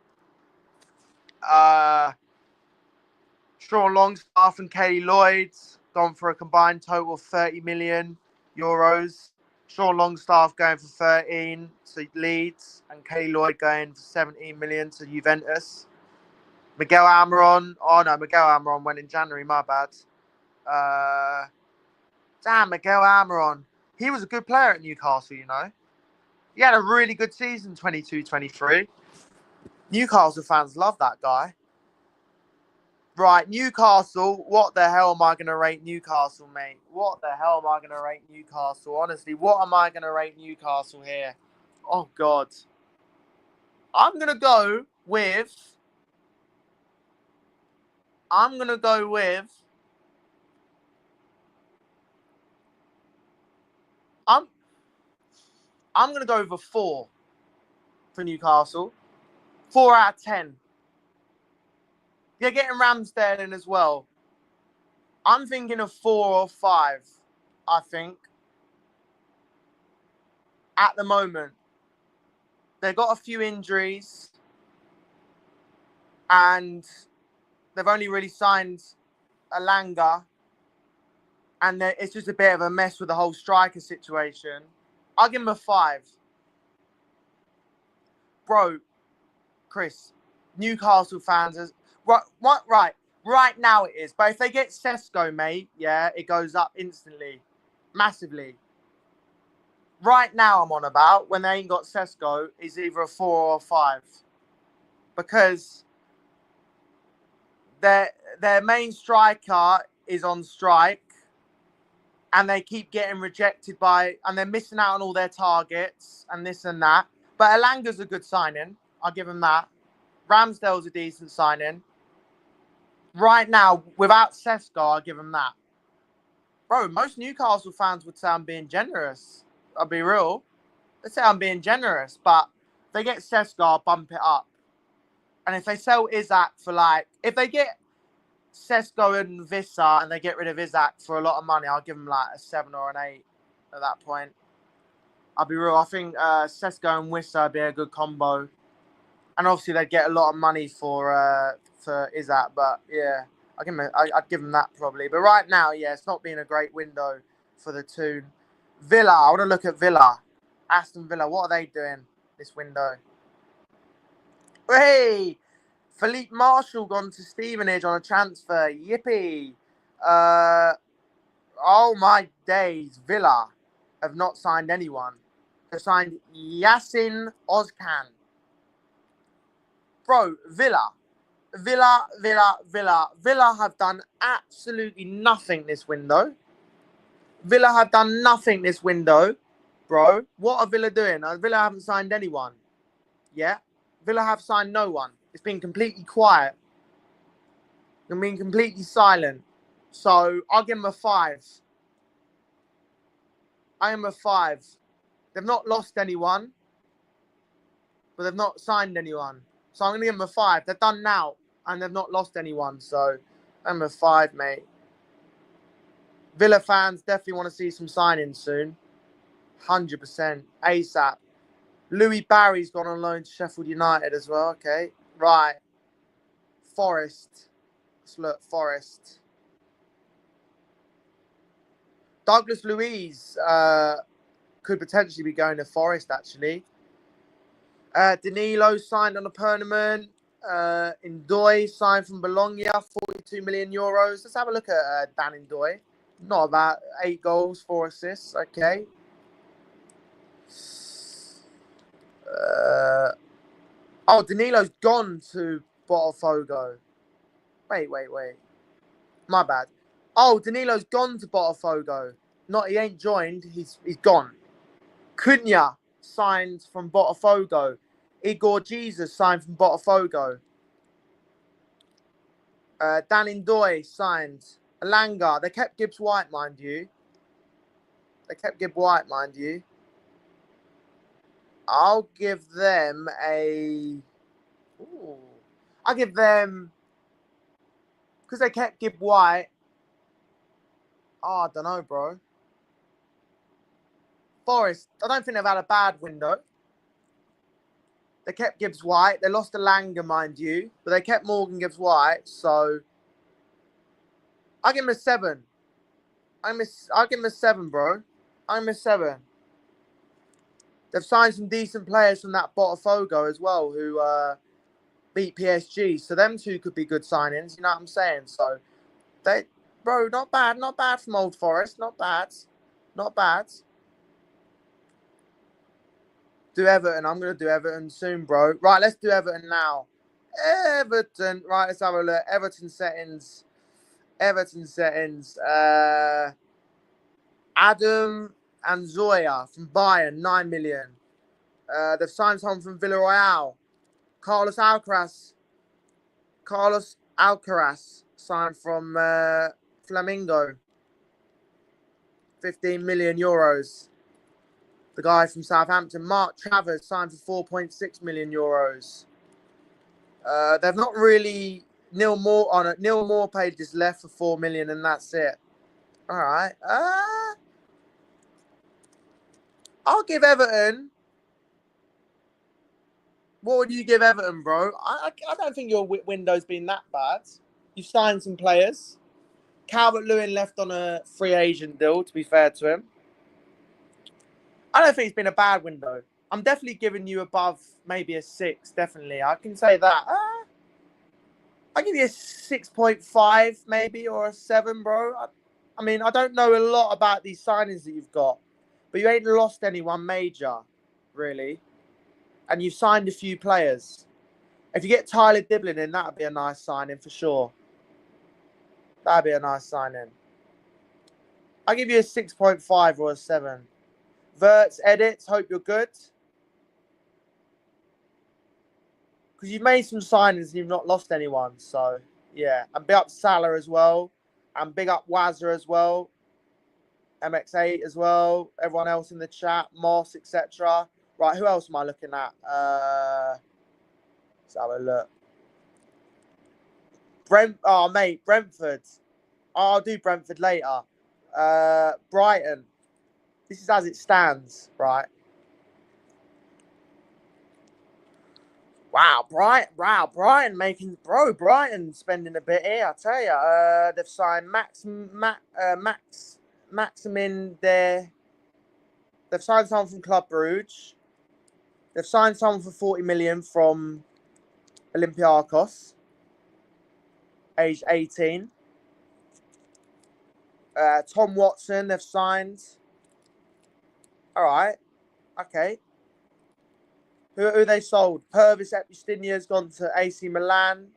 Sean Longstaff and Kelly Lloyd gone for a combined total of 30 million euros. Sean Longstaff going for 13 to Leeds, and Kelly Lloyd going for 17 million to Juventus. Miguel Almiron went in January, my bad. Miguel Almiron. He was a good player at Newcastle, you know. He had a really good season, 22-23. Newcastle fans love that guy. Right, Newcastle. What the hell am I going to rate Newcastle, mate? What the hell am I going to rate Newcastle? Honestly, what am I going to rate Newcastle here? Oh, God. I'm going to go with... I'm going to go with a 4 for Newcastle. 4 out of 10. They're getting Ramsdale in as well. I'm thinking of 4 or 5, I think. At the moment. They've got a few injuries. And they've only really signed Elanga. And it's just a bit of a mess with the whole striker situation. I'll give him a 5. Bro, Chris, Newcastle fans... Right. Right now it is. But if they get Sesko, mate, yeah, it goes up instantly. Massively. Right now I'm on about, when they ain't got Sesko, is either a 4 or a 5. Because their main striker is on strike. And they keep getting rejected and they're missing out on all their targets and this and that. But Elanga's a good signing. I'll give him that. Ramsdale's a decent signing. Right now, without Sesko, I'll give him that. Bro, most Newcastle fans would say I'm being generous. I'll be real. They say I'm being generous. But if they get Sesko, I'll bump it up. And if they sell Isak for if they get Sesko and Vissa and they get rid of Isak for a lot of money, I'll give them a 7 or an 8 at that point. I'll be real. I think Sesko and Wissa would be a good combo. And obviously they'd get a lot of money for Isak, but yeah, I'd give him that probably. But right now, yeah, it's not been a great window for the Toon. Villa, I want to look at Villa. Aston Villa, what are they doing this window? Hey, Philippe Marshall gone to Stevenage on a transfer. Yippee. Oh my days, Villa have not signed anyone. They've signed Yasin Ozcan. Bro, Villa have done absolutely nothing this window. Villa have done nothing this window, bro. What are Villa doing? Villa haven't signed anyone. Yeah? Villa have signed no one. It's been completely quiet. It's been completely silent. So, I'll give them a 5. I am a 5. They've not lost anyone, but they've not signed anyone. So, I'm going to give them a 5. They're done now, and they've not lost anyone. So, I'm a 5, mate. Villa fans definitely want to see some signings soon. 100%. ASAP. Louis Barry's gone on loan to Sheffield United as well. Okay. Right. Forest. Let's look. Forest. Douglas Luiz could potentially be going to Forest, actually. Danilo signed on a permanent. Ndoye signed from Bologna, 42 million euros. Let's have a look at Dan Ndoye. Not about 8 goals, 4 assists. Okay. Danilo's gone to Botafogo. Wait. My bad. Oh, Danilo's gone to Botafogo. He ain't joined. He's gone. Cunha signed from Botafogo. Igor Jesus signed from Botafogo. Dan Ndoye signed. Elanga. They kept Gibbs White, mind you. I'll give them I'll give them, because they kept Gibb White. I don't know, bro. Forest, I don't think they've had a bad window. They kept Gibbs White. They lost Elanga, mind you, but they kept Morgan Gibbs White. So I'll give him a 7. I'll give him a 7, bro. I'll give him a 7. They've signed some decent players from that Botafogo as well, who beat PSG. So them two could be good signings. You know what I'm saying? So bro, not bad from Old Forest. Not bad. Do Everton. I'm going to do Everton soon, bro. Right, let's do Everton now. Everton. Right, let's have a look. Everton settings. Adam and Zoya from Bayern, 9 million. They've signed someone from Villarreal. Carlos Alcaraz signed from Flamingo. 15 million euros. The guy from Southampton. Mark Travers signed for 4.6 million euros. They've not really... Neil Moore paid just left for 4 million and that's it. All right. I'll give Everton... What would you give Everton, bro? I don't think your window's been that bad. You've signed some players. Calvert-Lewin left on a free agent deal, to be fair to him. I don't think it's been a bad window. I'm definitely giving you above maybe a 6, definitely. I can say that. I'll give you a 6.5 maybe, or a 7, bro. I mean, I don't know a lot about these signings that you've got, but you ain't lost anyone major, really. And you've signed a few players. If you get Tyler Diblin in, that would be a nice signing for sure. That would be a nice signing. I'll give you a 6.5 or a 7. Verts, edits, hope you're good. Because you've made some signings and you've not lost anyone. So, yeah. And big up Salah as well. And big up Wazza as well. MX8 as well. Everyone else in the chat. Moss, etc. Right, who else am I looking at? Let's have a look. Brentford. I'll do Brentford later. Brighton. This is as it stands, right? Wow, Brighton Brighton spending a bit here, I tell you. They've signed Maximin there. They've signed someone from Club Brugge. They've signed someone for 40 million from Olympiacos, aged 18. Tom Watson, they've signed. All right, okay. Who they sold? Purvis Epistinia's gone to AC Milan.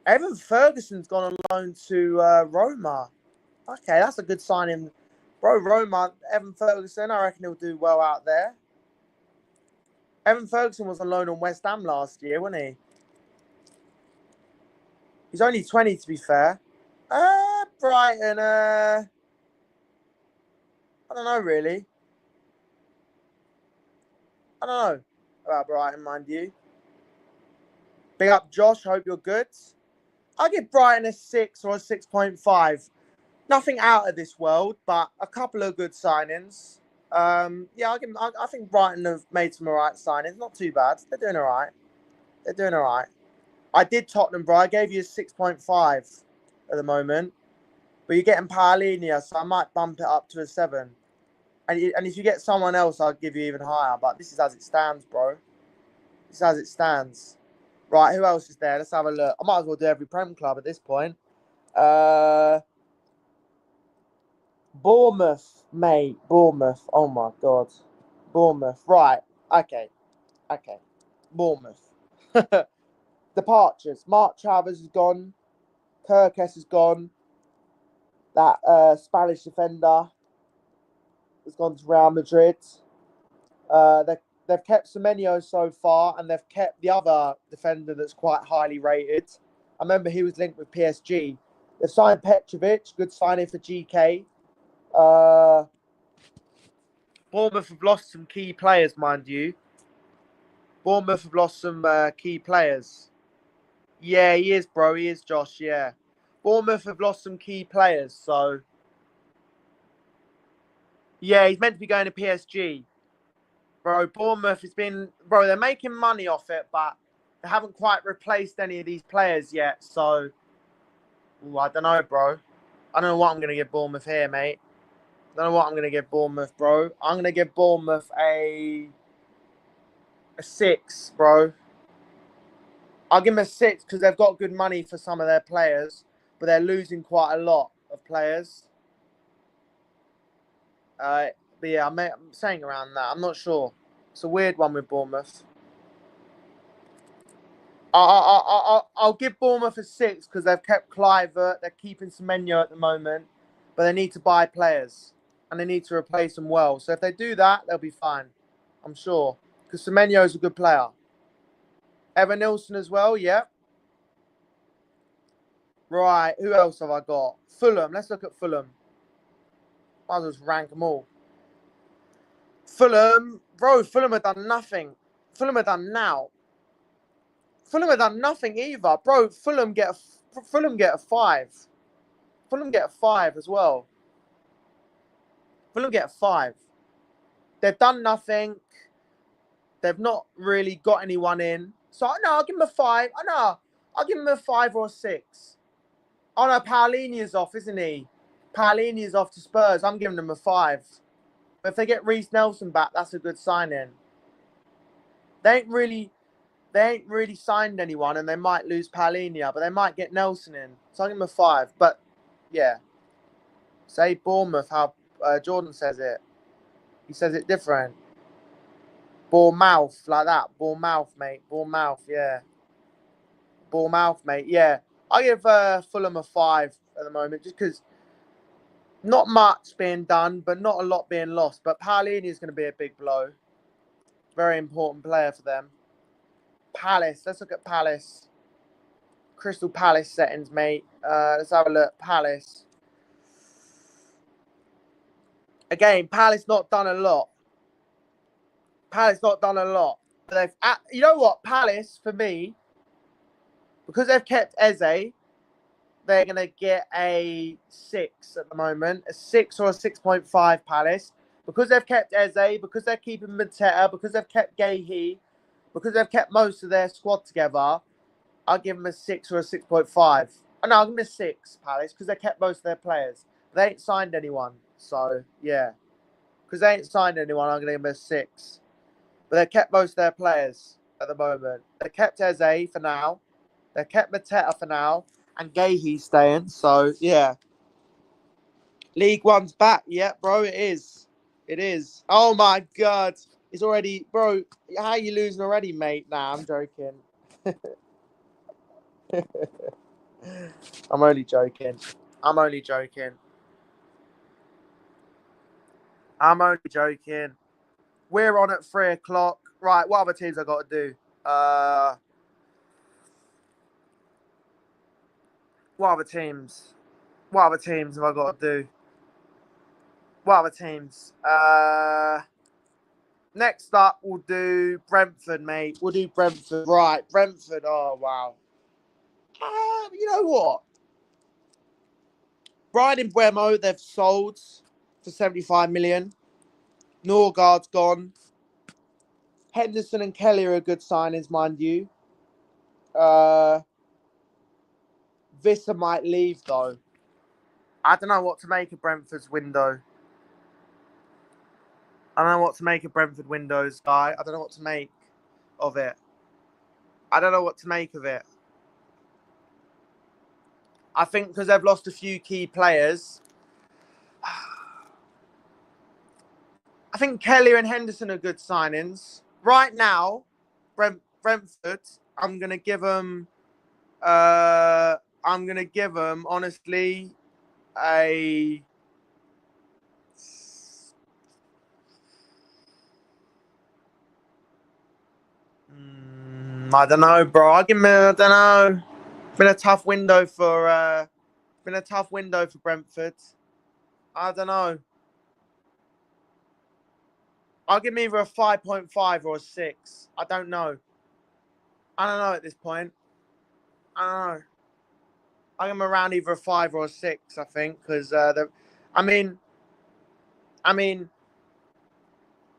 Evan Ferguson's gone on loan to Roma. Okay, that's a good signing. Bro, Roma, Evan Ferguson, I reckon he'll do well out there. Evan Ferguson was on loan on West Ham last year, wasn't he? He's only 20, to be fair. Brighton, I don't know, really. I don't know about Brighton, mind you. Big up, Josh. Hope you're good. I'll give Brighton a 6 or a 6.5. Nothing out of this world, but a couple of good signings. Yeah, I think Brighton have made some alright signings. Not too bad. They're doing alright. I did Tottenham, bro. I gave you a 6.5 at the moment. But you're getting Paulinia, so I might bump it up to a 7. And if you get someone else, I'll give you even higher. But this is as it stands, bro. This is as it stands. Right, who else is there? Let's have a look. I might as well do every Prem club at this point. Bournemouth, mate. Bournemouth. Oh, my God. Bournemouth. Right. Okay. Bournemouth. Departures. Mark Travers is gone. Kirkes is gone. That Spanish defender has gone to Real Madrid. They've kept Semenyo so far, and they've kept the other defender that's quite highly rated. I remember he was linked with PSG. They've signed Petrovic, good signing for GK. Bournemouth have lost some key players, mind you. Bournemouth have lost some key players. Yeah, he is, bro. He is, Josh, yeah. Bournemouth have lost some key players, so... Yeah, he's meant to be going to PSG. Bro, Bournemouth has been... Bro, they're making money off it, but they haven't quite replaced any of these players yet, so... Ooh, I don't know, bro. I don't know what I'm going to give Bournemouth here, mate. I don't know what I'm going to give Bournemouth, bro. I'm going to give Bournemouth a 6, bro. I'll give them a 6 because they've got good money for some of their players, but they're losing quite a lot of players. But yeah, I'm saying around that. I'm not sure. It's a weird one with Bournemouth. I'll give Bournemouth a 6 because they've kept Clivert. They're keeping Semenyo at the moment, but they need to buy players and they need to replace them well. So if they do that, they'll be fine. I'm sure because Semenyo is a good player. Evan Nilsson as well, yeah. Right, who else have I got? Fulham. Let's look at Fulham. Might as well just rank them all. Fulham, bro. Fulham have done nothing. Fulham have done now. Fulham have done nothing either, bro. Fulham get a 5. Fulham get a 5 as well. Fulham get a 5. They've done nothing. They've not really got anyone in. So no, I'll give them a 5. I'll give them a 5 or a 6. Oh no, Paulinia's off, isn't he? Paulinia's off to Spurs. I'm giving them a 5. But if they get Reece Nelson back, that's a good signing. They ain't really... they ain't really signed anyone, and they might lose Palhinha, but they might get Nelson in. So I give them a 5. But yeah, say Bournemouth. How Jordan says it. He says it different. Bournemouth, like that. Bournemouth, mate. Bournemouth, yeah. Bournemouth, mate. Yeah. I give Fulham a 5 at the moment, just because not much being done, but not a lot being lost. But Palhinha is going to be a big blow. Very important player for them. Palace. Let's look at Palace. Crystal Palace settings, mate. Let's have a look. Palace. Again, Palace not done a lot. Palace not done a lot. But they've, you know what? Palace, for me, because they've kept Eze, they're going to get a 6 at the moment. A 6 or a 6.5 Palace. Because they've kept Eze, because they're keeping Mateta, because they've kept Gahey, because they've kept most of their squad together, I'll give them a 6 or a 6.5. Oh, no, I'll give them a 6, Palace, because they kept most of their players. They ain't signed anyone. So, yeah. Because they ain't signed anyone, I'm going to give them a 6. But they kept most of their players at the moment. They kept Eze for now. They kept Mateta for now. And Gahey's staying. So, yeah. League One's back. Yeah, bro, it is. It is. Oh, my God. It's already... Bro, how are you losing already, mate? Nah, I'm joking. I'm only joking. I'm only joking. I'm only joking. We're on at 3 o'clock. Right, what other teams I got to do? What other teams? What other teams have I got to do? What other teams? Next up, we'll do Brentford, mate. We'll do Brentford. Right, Brentford. Oh, wow. You know what? Brian Mbeumo, they've sold for 75 million. Norgard's gone. Henderson and Kelly are good signings, mind you. Visser might leave, though. I don't know what to make of Brentford's window. I don't know what to make of Brentford windows, guy. I don't know what to make of it. I don't know what to make of it. I think because they've lost a few key players. I think Kelly and Henderson are good signings. Right now, Brentford, I'm gonna give them. Honestly a. I don't know, bro. I don't know. Been a tough window for. Been a tough window for Brentford. I don't know. I'll give me either a 5.5 or a 6. I don't know. I don't know at this point. I don't know. I'm around either a 5 or a 6, I think, because I mean,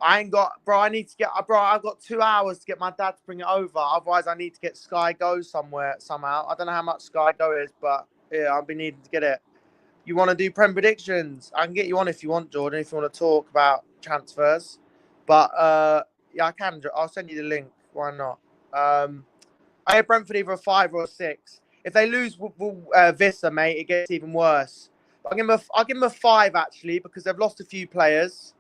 I ain't got, bro. I need to get, bro. I've got 2 hours to get my dad to bring it over. Otherwise, I need to get Sky Go somewhere somehow. I don't know how much Sky Go is, but yeah, I'll be needing to get it. You want to do Prem predictions? I can get you on if you want, Jordan. If you want to talk about transfers, but yeah, I can. I'll send you the link. Why not? I have Brentford either a 5 or a 6. If they lose Visser, mate, it gets even worse. I'll give them a 5 actually because they've lost a few players.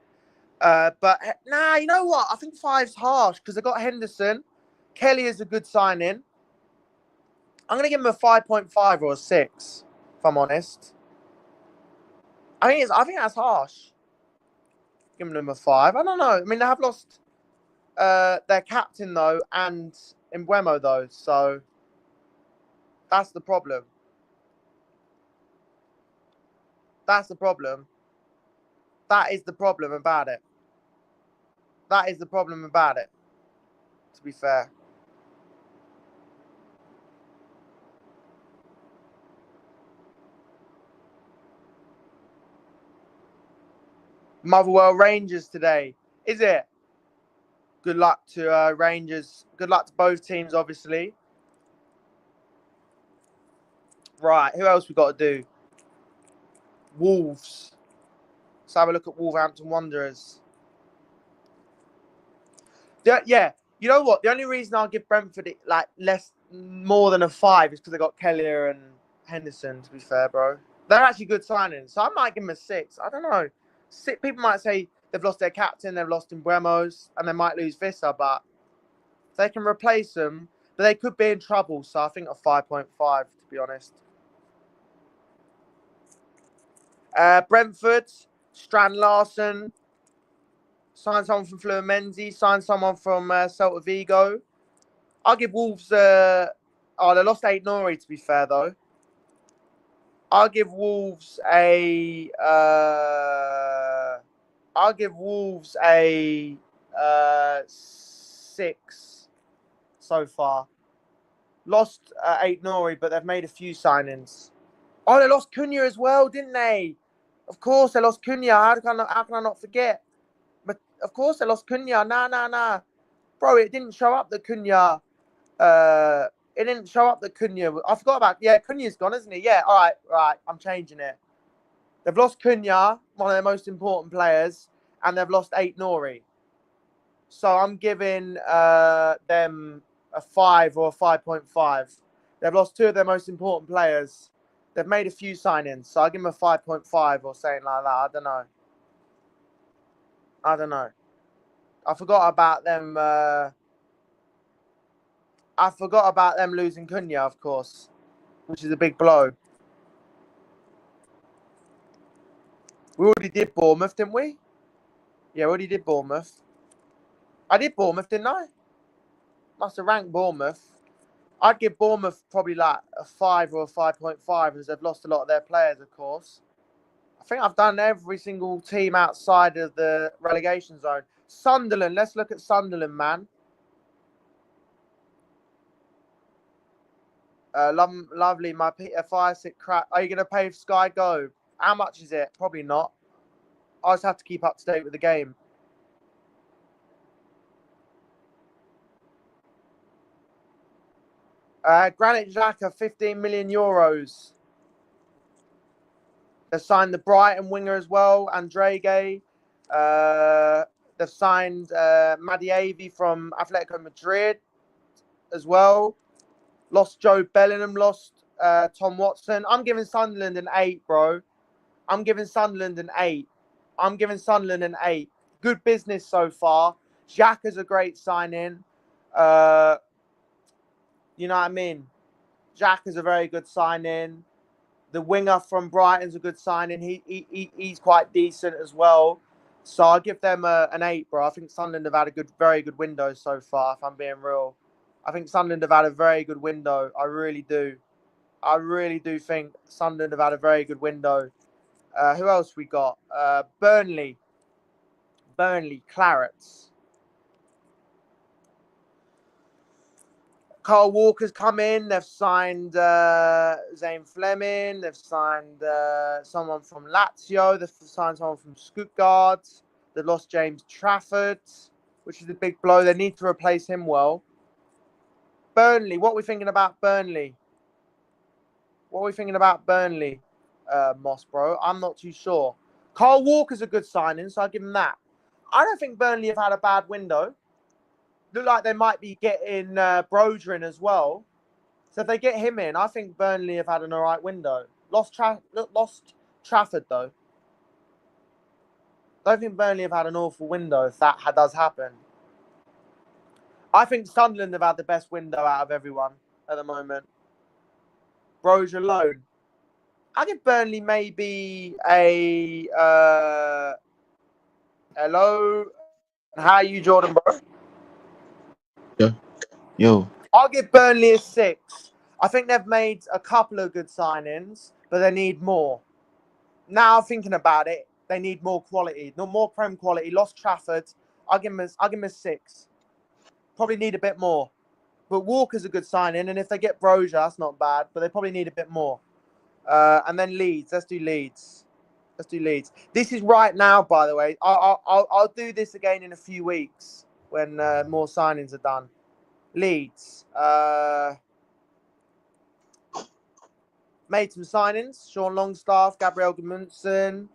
But nah, you know what? I think 5's harsh because they've got Henderson. Kelly is a good signing. I'm gonna give him a 5.5 or a 6. If I'm honest, I think that's harsh. Giving them a 5. I don't know. I mean, they have lost their captain though and Mbeumo though, so that's the problem. That's the problem. That is the problem about it. That is the problem about it, to be fair. Motherwell Rangers today. Is it? Good luck to Rangers. Good luck to both teams, obviously. Right, who else we got to do? Wolves. Let's have a look at Wolverhampton Wanderers. Yeah, You know what? The only reason I'll give Brentford like more than a 5 is because they got Kelleher and Henderson. To be fair, bro, they're actually good signings. So I might give them a 6. I don't know. People might say they've lost their captain, they've lost Mbeumo's, and they might lose Vissa, but they can replace them. But they could be in trouble. So I think a 5.5, to be honest. Brentford, Strand Larson. Signed someone from Fluminense. Signed someone from Celta Vigo. I'll give Wolves... they lost 8 Nori, to be fair, though. I'll give Wolves a... I'll give Wolves a 6 so far. Lost 8 Nori, but they've made a few signings. Oh, they lost Cunha as well, didn't they? Of course, they lost Cunha. How can I not forget? But of course, they lost Cunha. Nah. Bro, it didn't show up that Cunha. It didn't show up that Cunha. I forgot about. Yeah, Cunha's gone, isn't he? Yeah. All right. I'm changing it. They've lost Cunha, one of their most important players, and they've lost 8 Nori. So I'm giving them a 5 or a 5.5. They've lost 2 of their most important players. They've made a few signings, so I'll give them a 5.5 or something like that. I don't know. I forgot about them. I forgot about them losing Cunha, of course, which is a big blow. We already did Bournemouth, didn't we? Yeah, we already did Bournemouth. I did Bournemouth, didn't I? Must have ranked Bournemouth. I'd give Bournemouth probably like a 5 or a 5.5 as they've lost a lot of their players, of course. I think I've done every single team outside of the relegation zone. Sunderland, let's look at Sunderland, man. Lovely, my Peter Firesick crap. Are you going to pay for Sky Go? How much is it? Probably not. I just have to keep up to date with the game. Granit Xhaka, 15 million euros. They've signed the Brighton winger as well, Andrege. They've signed Madievi from Atletico Madrid as well. Lost Joe Bellingham, lost Tom Watson. I'm giving Sunderland an 8, bro. I'm giving Sunderland an 8. Good business so far. Xhaka's a great signing. You know what I mean? Xhaka's a very good signing. The winger from Brighton's a good signing. He's quite decent as well. So I'll give them an 8, bro. I think Sunderland have had a very good window so far, if I'm being real. I think Sunderland have had a very good window. I really do. I really do think Sunderland have had a very good window. Who else we got? Burnley, Clarets. Carl Walker's come in. They've signed Zane Fleming. They've signed someone from Lazio. They've signed someone from Stuttgart. They've lost James Trafford, which is a big blow. They need to replace him well. Burnley. What are we thinking about Burnley? Moss, bro? I'm not too sure. Carl Walker's a good signing, so I'll give him that. I don't think Burnley have had a bad window. Look like they might be getting Broder in as well. So if they get him in, I think Burnley have had an all right window. Lost Trafford, though. I don't think Burnley have had an awful window if that does happen. I think Sunderland have had the best window out of everyone at the moment. Broder alone. I'll give Burnley maybe a... hello? How are you, Jordan, bro?
Yeah. Yo.
I'll give Burnley a 6. I think they've made a couple of good signings, but they need more. Now thinking about it, they need more quality, more Prem quality. Lost Trafford. I'll give him a 6. Probably need a bit more. But Walker's a good signing, and if they get Broja, that's not bad. But they probably need a bit more. And then Leeds. Let's do Leeds. This is right now, by the way. I'll do this again in a few weeks when more signings are done. Leeds. Made some signings. Sean Longstaff, Gabriel Gudmundsson.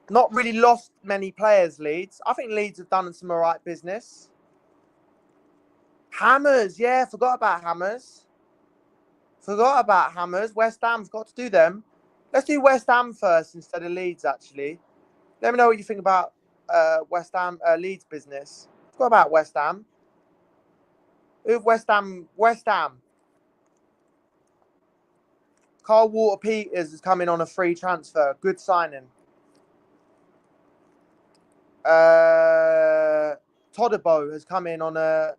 Not really lost many players, Leeds. I think Leeds have done some all right business. Hammers, yeah, forgot about Hammers. West Ham's got to do them. Let's do West Ham first instead of Leeds, actually. Let me know what you think about West Ham, Leeds business. Forgot about West Ham. Who West Ham? West Ham. Carl Walker-Peters is coming on a free transfer. Good signing. Todibo has come in on a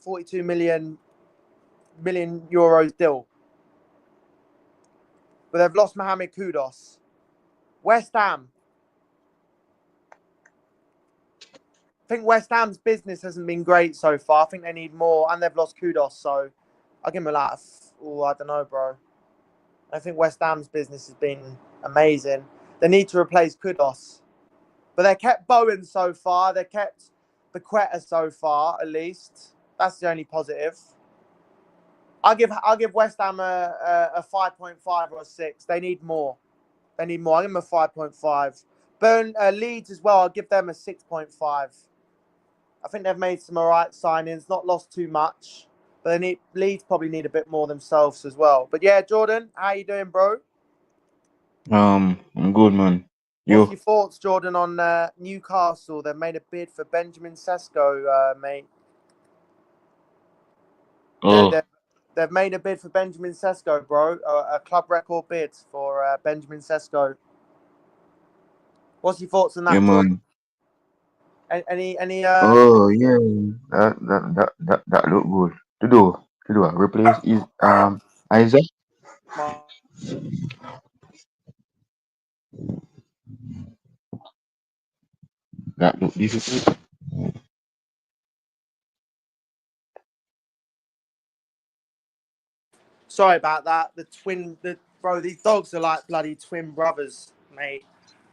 42 million euros deal. But they've lost Mohamed Kudus. West Ham. I think West Ham's business hasn't been great so far. I think they need more, and they've lost Kudus, so I'll give them a lot. I don't know, bro. I think West Ham's business has been amazing. They need to replace Kudus, but they kept Bowen so far. They kept Bequeta so far, at least. That's the only positive. I'll give West Ham a 5.5 or a 6. They need more. I'll give them a 5.5. Leeds as well. I'll give them a 6.5. I think they've made some alright signings, not lost too much, but Leeds probably need a bit more themselves as well. But yeah, Jordan, how you doing, bro?
I'm good, man.
What's
You?
your thoughts, Jordan, on Newcastle? They've made a bid for Benjamin Sesko, mate.
Oh,
They've made a bid for Benjamin Sesko, bro. A club record bid for Benjamin Sesko. What's your thoughts on
yeah,
that, Jordan?
man.
Any
Oh, yeah. That look good. To do a replace is Isaac. That look difficult.
Sorry about that. Bro, these dogs are like bloody twin brothers, mate.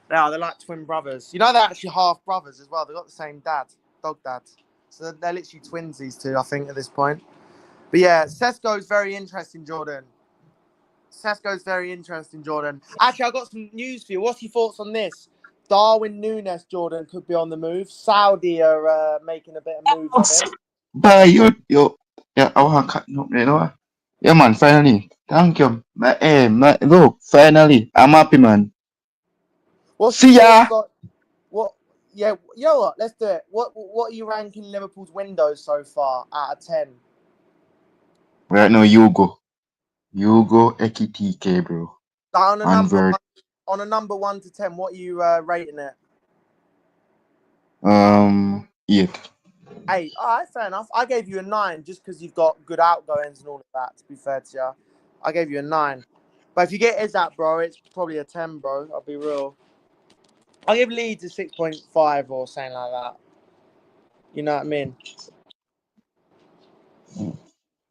They're like twin brothers. You know they're actually half brothers as well. They've got the same dog dad. So they're literally twins, these two, I think, at this point. But yeah, Sesko's very interesting, Jordan. Actually, I've got some news for you. What's your thoughts on this? Darwin Núñez, Jordan, could be on the move. Saudi are making a bit of move on him.
Bye, yeah, I want to cut up, you know. Yeah, man, finally. Thank you. Look, finally. I'm happy, man.
What's
See
your
ya.
thoughts on what? Yeah, you know what? Let's do it. What are you ranking Liverpool's windows so far out of 10?
Right now, you go. You go Ekitike, bro.
Like
And Vert.
on a number 1 to 10, what are you rating it?
8.
8. All right, fair enough. I gave you a 9 just because you've got good outgoings and all of that. To be fair to you, I gave you a 9. But if you get Isak, bro, it's probably a 10, bro. I'll be real. I'll give Leeds a 6.5 or something like that. You know what I mean?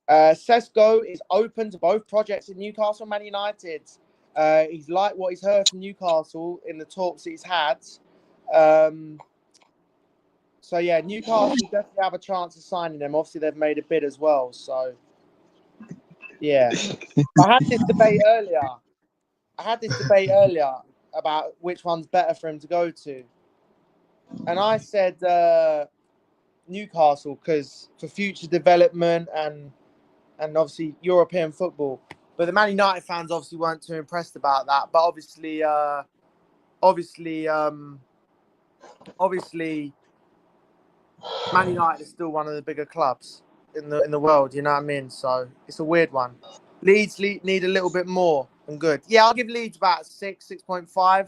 Sesko is open to both projects in Newcastle and Man United. He's liked what he's heard from Newcastle in the talks that he's had. So, yeah, Newcastle definitely have a chance of signing them. Obviously, they've made a bid as well. So, yeah. I had this debate earlier about which one's better for him to go to. And I said Newcastle because for future development and obviously European football. But the Man United fans obviously weren't too impressed about that. But obviously, Man United is still one of the bigger clubs in the world. You know what I mean? So it's a weird one. Leeds need a little bit more than good. Yeah, I'll give Leeds about 6.5. I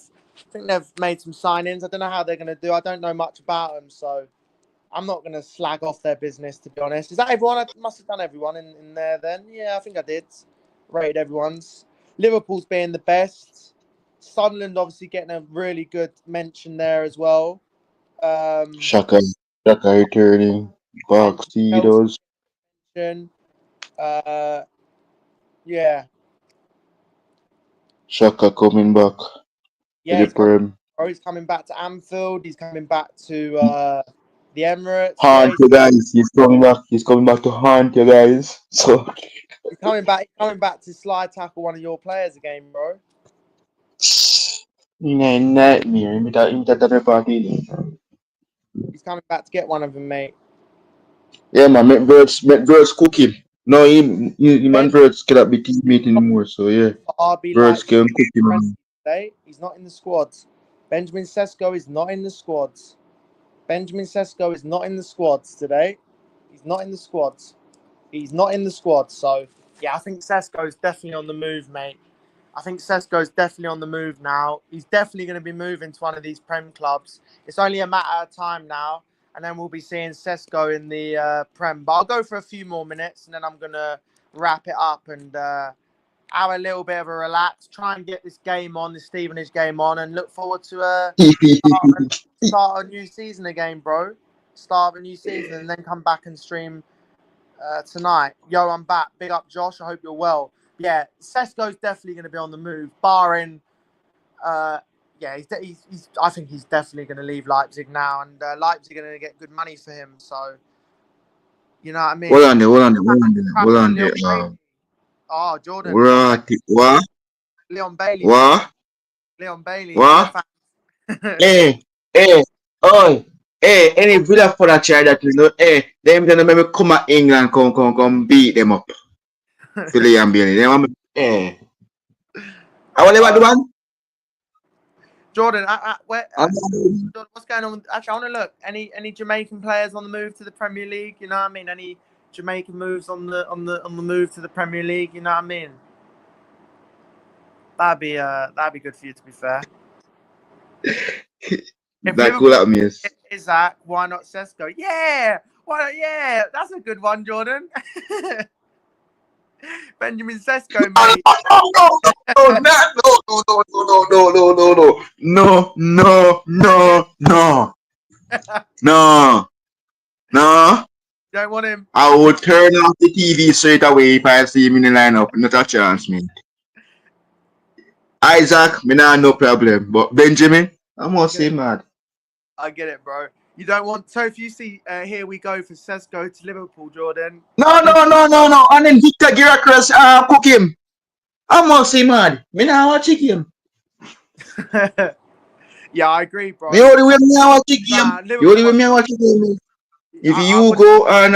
think they've made some signings. I don't know how they're going to do. I don't know much about them, so I'm not going to slag off their business, to be honest. Is that everyone? I must have done everyone in there then. Yeah, I think I did. Rated everyone's. Liverpool's being the best. Sunderland obviously getting a really good mention there as well.
Shaka returning. Box
Chelsea
Cedos.
mention. Yeah.
Shaka coming back to
Yeah,
the Prem.
he's coming back to Anfield. He's coming back to the Emirates. Yeah,
Haunt you guys. He's coming back. He's coming back to haunt you guys. So
he's coming back. He's coming back to slide tackle one of your players again, bro.
nightmare. Imita party.
He's coming back to get one of them, mate.
Yeah, man, make Verts cook him. No, him
Ben
and Verts cannot be teammate anymore. So yeah,
RB
Verts
Leipzig
can cook him. Man.
today. He's not in the squads. Benjamin Sesko is not in the squads. Benjamin Sesko is not in the squads today. He's not in the squads. He's not in the squad. So yeah, I think Sesko is definitely on the move, mate. I think Sesko is definitely on the move now. He's definitely going to be moving to one of these Prem clubs. It's only a matter of time now, and then we'll be seeing Sesko in the Prem. But I'll go for a few more minutes, and then I'm going to wrap it up and have a little bit of a relax. Try and get this game on, this Stevenage game on, and look forward to start a new season again, bro. Start of a new season, and then come back and stream tonight. Yo, I'm back. Big up, Josh. I hope you're well. Yeah, Sesko's definitely going to be on the move, barring. Yeah, I think he's definitely going to leave Leipzig now, and Leipzig are going to get good money for him. So, you know what I
Hold
mean?
on there, hold on there, hold on there, hold
Crapping
on
Leon
there.
Bailey. Oh, Jordan.
What? What?
Leon Bailey, man.
What?
Leon Bailey, Villa
What?
fan.
Hey, hey, oh, hey, any Villa for that child that you know, hey, them gonna make me come at England, come beat them up. Philly and Bailey. Hey, I will never do one.
Jordan,
I'm
Jordan, what's going on? Actually, I want to look. Any Jamaican players on the move to the Premier League? You know what I mean? Any Jamaican moves on the move to the Premier League? You know what I mean? That'd be good for you, to be fair. If
that cool
Liverpool
at me.
get Isak, why not Sesko? Yeah, why not? Yeah, that's a good one, Jordan. Benjamin Sesko, mate.
No.
Don't want him.
I would turn off the TV straight away if I see him in the lineup. Not a chance, man. Isaac, me nah no problem. But Benjamin, I must say mad.
I get it, bro. You don't want. So if you see, here we go for Sesko to Liverpool, Jordan.
No. And then Victor Gerakrus cook him. I must say mad. Me nah watch him.
Yeah, I agree, bro.
The only way me watch him. The only way
Liverpool.
me watch him. If
I
you
would
go and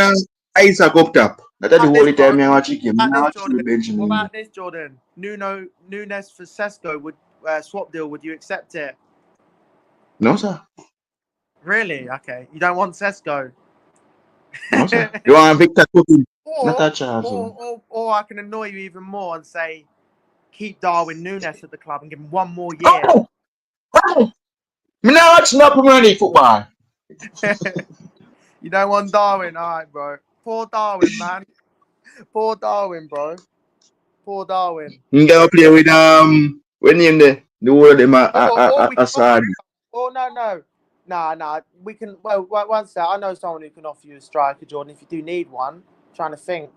Isaac up top, that's the
about this,
only
bro.
time I watch him.
About
I
this,
watch
Jordan. What
Benjamin.
about this, Jordan? Nunes for Sesko would swap deal. Would you accept it?
No, sir.
Really? Okay. You don't want Sesko.
No, sir. You want Victor cooking? Not
or,
a chance.
or I can annoy you even more and say keep Darwin Nunes at the club and give him one more year.
Oh! Me not watch no Premier League football.
You don't want Darwin, all right, bro. Poor Darwin, man. Poor Darwin, bro. Poor Darwin.
You gotta play with when name the whole of them
Or we can offer
Assad.
you. Oh no. Nah. We can. Well, one sec. I know someone who can offer you a striker, Jordan. If you do need one, I'm trying to think.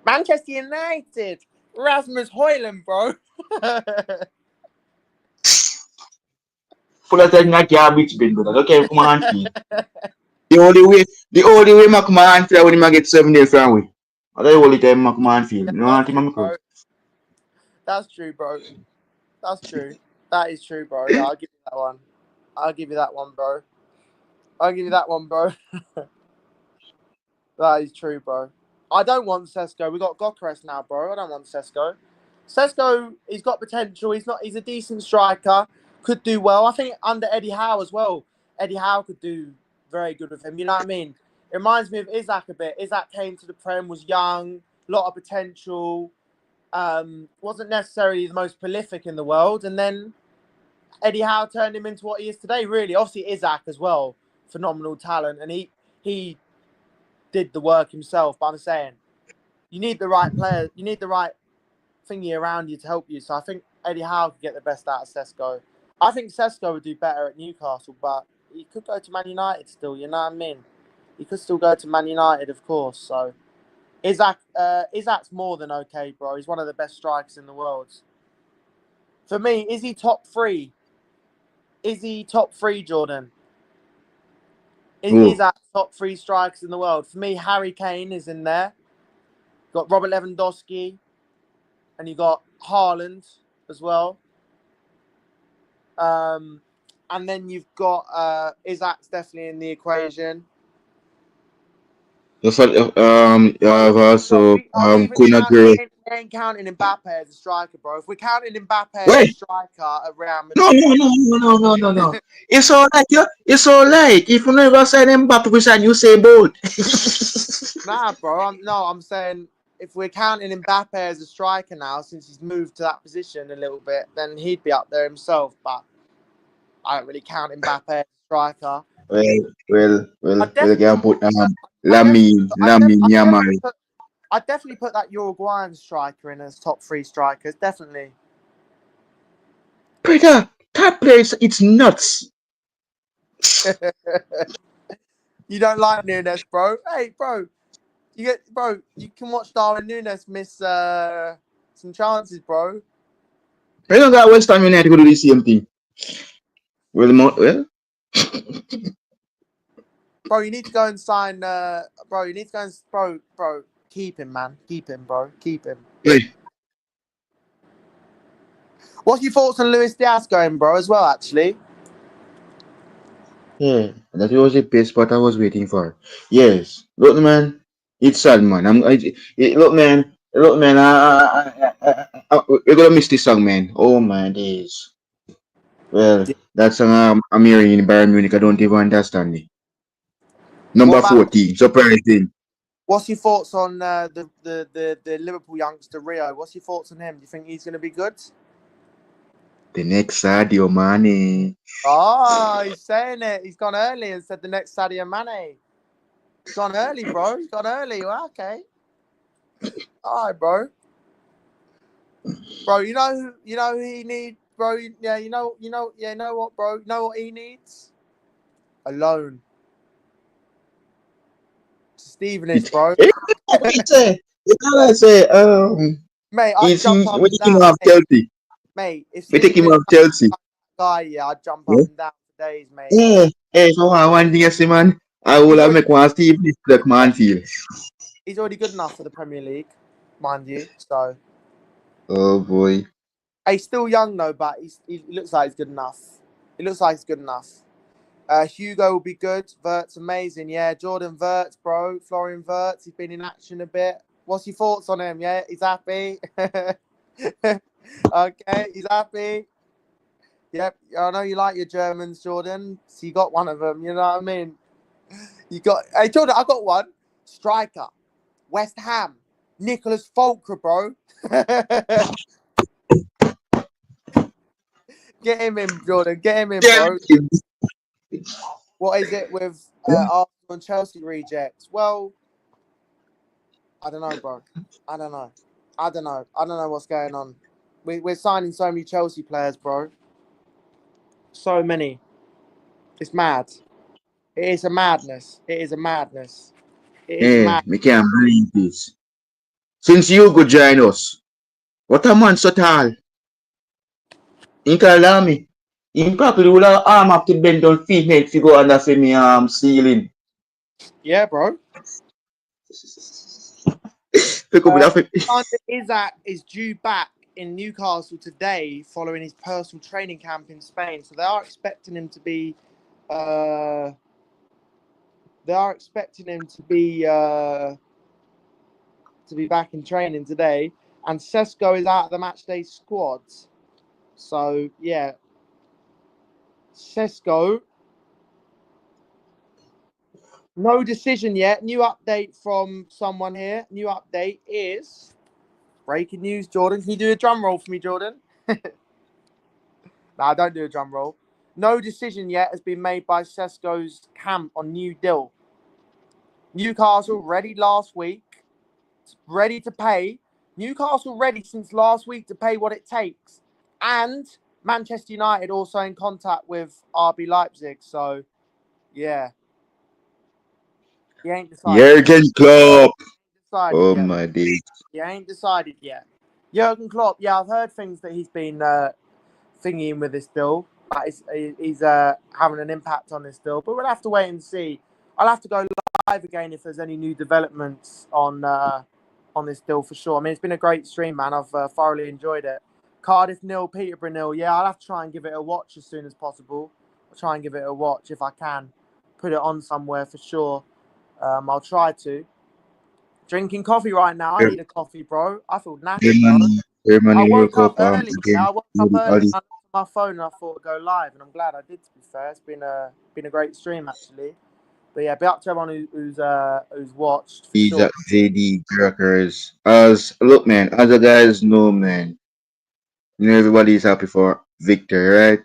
Manchester United, Rasmus Højlund, bro.
Full of thing like garbage bin, brother. Don't care come on feel. The only way my come on feel when him get 7 days from away. I tell you only time my come on feel. You know what I'm
Bro. That's true, bro. That's true. That is true, bro. Yeah, I'll give you that one. I'll give you that one, bro. I'll give you that one, bro. That is true, bro. I don't want Sesko. We got Gokares now, bro. I don't want Sesko. Sesko, he's got potential. He's a decent striker. Could do well. I think under Eddie Howe as well. Eddie Howe could do very good with him. You know what I mean? It reminds me of Isak a bit. Isak came to the Prem, was young, lot of potential. Wasn't necessarily the most prolific in the world, and then Eddie Howe turned him into what he is today. Really, obviously Isak as well, phenomenal talent, and he did the work himself. But I'm saying you need the right player, you need the right thingy around you to help you. So I think Eddie Howe could get the best out of Sesko. I think Sesko would do better at Newcastle, but he could go to Man United still. You know what I mean? He could still go to Man United, of course. So Isak's more than okay, bro. He's one of the best strikers in the world. For me, is he top three? Is he top three, Jordan? Is that top three strikers in the world? For me, Harry Kane is in there. Got Robert Lewandowski, and you got Haaland as well. And then you've got Isak's definitely in the equation.
You have also
Are we even counting?
Kunagre.
We ain't counting Mbappe as a striker, bro. If we're counting Mbappe as a
Wait,
striker at Real
no,
Madrid,
no, no, no, no, no, no, no. It's all like you. It's all like if you never sign Mbappe, we sign Usain Bolt.
nah, bro. I'm saying if we're counting Mbappe as a striker now, since he's moved to that position a little bit, then he'd be up there himself. But I don't really count Mbappe as a striker. I
We
definitely,
can put
I definitely,
Lamin Yamal.
I definitely put that Uruguayan striker in as top three strikers. Definitely.
Brother, that place, it's nuts.
You don't like Nunes, bro? Hey, bro, you can watch Darwin Nunes miss some chances, bro.
I don't got West Ham United to do the same thing. Well,
Bro, you need to go and sign. Bro, you need to go and bro. Keep him, man. Keep him, bro. Keep him.
hey,
What's your thoughts on Luis Diaz going, bro? As well, actually.
yeah, that was the best part I was waiting for. Yes, look, man, it's sad, man. Look, man. We're gonna miss this song, man. Oh my days. Well,
Yeah.
that song I'm hearing in Bayern Munich, I don't even understand it.
What
Number
about?
14, surprising.
What's your thoughts on the Liverpool youngster Rio? What's your thoughts on him? Do you think he's going to be good?
The next Sadio Mane.
Oh, he's saying it. He's gone early and said the next Sadio Mane. He's gone early, bro. He's gone early. Well, okay. All right, bro. Bro, you know who he needs, bro. Yeah, yeah, you know what, bro. You know what he needs? A loan. Stevenage,
It,
bro.
you know what I say,
Mate, I'd
is
jump
he,
up
we
and
take him
down,
off
mate.
Chelsea.
Mate, if
We take him
Stevenage
off Chelsea.
guy, yeah, I'd jump up
Yeah,
and down for days, mate.
yeah, so one thing I say, man, I
He's
will
already
make one Steve this black man feel.
he's already good enough for the Premier League, mind you. So
Oh boy.
he's still young though, but he looks like he's good enough. He looks like he's good enough. Hugo will be good. Vert's amazing. Yeah, Jordan Vert's, bro. Florian Vert's. He's been in action a bit. What's your thoughts on him? Yeah, he's happy. Okay, he's happy. Yep, I know you like your Germans, Jordan. So you got one of them. You know what I mean? You got. Hey, Jordan, I got one. Striker, West Ham, Nicholas Fulker, bro. Get him in, Jordan. Get him in,
Yeah,
bro. What is it with Arsenal and Chelsea rejects? Well, I don't know, bro. I don't know. I don't know. I don't know what's going on. We're signing so many Chelsea players, bro. So many. It's mad. It is a madness. It is a madness. It is
yeah,
mad.
me can't believe this. Since you go join us, what a man so tall. In Kalami. In probably will arm have to bend on feet neck to go under me ceiling.
Yeah, bro.
Pick up with that.
Isak is due back in Newcastle today following his personal training camp in Spain. So they are expecting him to be uh, they are expecting him to be back in training today. And Sesko is out of the matchday squad. So yeah, Sesko. No decision yet. New update from someone here. New update is breaking news. Jordan, can you do a drum roll for me, Jordan? Nah, don't do a drum roll. No decision yet has been made by Sesko's camp on new deal. Newcastle ready last week, ready to pay. Newcastle ready since last week to pay what it takes. And Manchester United also in contact with RB Leipzig. So, yeah, he ain't decided yet.
Jurgen Klopp.
Decided
Oh
yet.
my days.
He ain't decided yet. Jurgen Klopp, yeah, I've heard things that he's been thingying with this deal. But he's having an impact on this deal. But we'll have to wait and see. I'll have to go live again if there's any new developments on this deal for sure. I mean, it's been a great stream, man. I've thoroughly enjoyed it. Cardiff 0, Peterborough 0. Yeah, I'll have to try and give it a watch as soon as possible. I'll try and give it a watch if I can. Put it on somewhere for sure. I'll try to. Drinking coffee right now. I need a coffee, bro. I feel knackered, bro.
Germany
I woke
World
up
Cup
early.
again.
Yeah, I woke up early.
Ali.
I looked at my phone and I thought I'd go live, and I'm glad I did. To be fair, it's been a great stream actually. But yeah, be up to everyone who's watched for sure.
Isak, ZD, Crackers. As look, man, as the guys know, man, you know everybody is happy for Victor, right?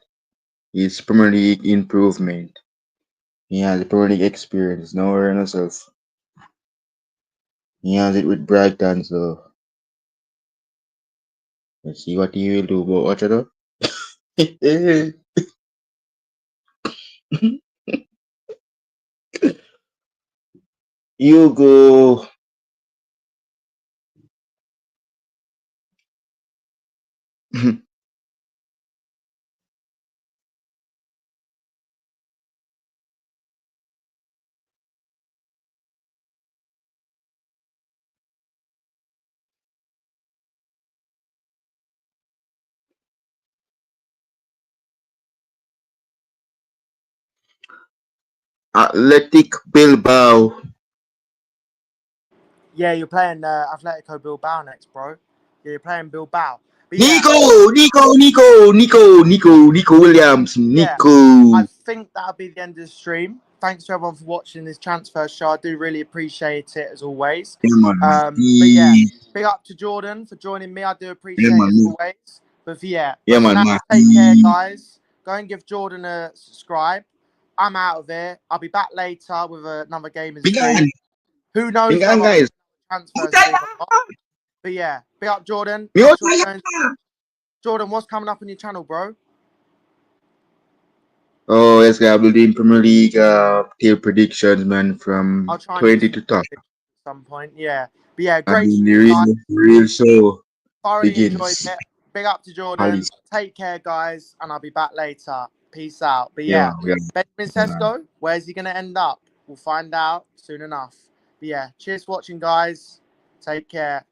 It's Premier League improvement. He has the Premier League experience. Now we're in himself. He has it with Brighton, so let's see what he will do. But watch it out. You go. Athletic Bilbao.
Yeah, you're playing Atletico Bilbao next, bro. Yeah, you're playing Bilbao. But yeah,
Nico Williams,
yeah,
Nico.
I think that'll be the end of the stream. Thanks to everyone for watching this transfer show. I do really appreciate it as always.
Yeah, man,
But yeah,
Matty.
big up to Jordan for joining me. I do
Yeah,
appreciate
man,
it as always.
yeah,
But for
man,
now, take care,
Matty.
guys. Go and give Jordan a subscribe. I'm out of here. I'll be back later with another gaming
Big
stream.
on,
Who knows
big
whether
on,
I'll
guys.
do a transfer stream or not. But yeah, big up Jordan.
Me
Not
out
sure what's going. Jordan, what's coming up on your channel, bro?
Oh, yes, guys, we'll do in Premier League tier predictions, man, from
I'll try and do
20
some
to top.
at some point. Yeah. But yeah,
And
great
then
stream,
the
guys.
real show
Thoroughly enjoyed
begins.
it. Big up to Jordan.
Alice.
Take care, guys, and I'll be back later. Peace out. But
Yeah,
yeah,
yeah,
Benjamin
man.
Sesko, where's he going to end up? We'll find out soon enough. But yeah, cheers for watching, guys. Take care.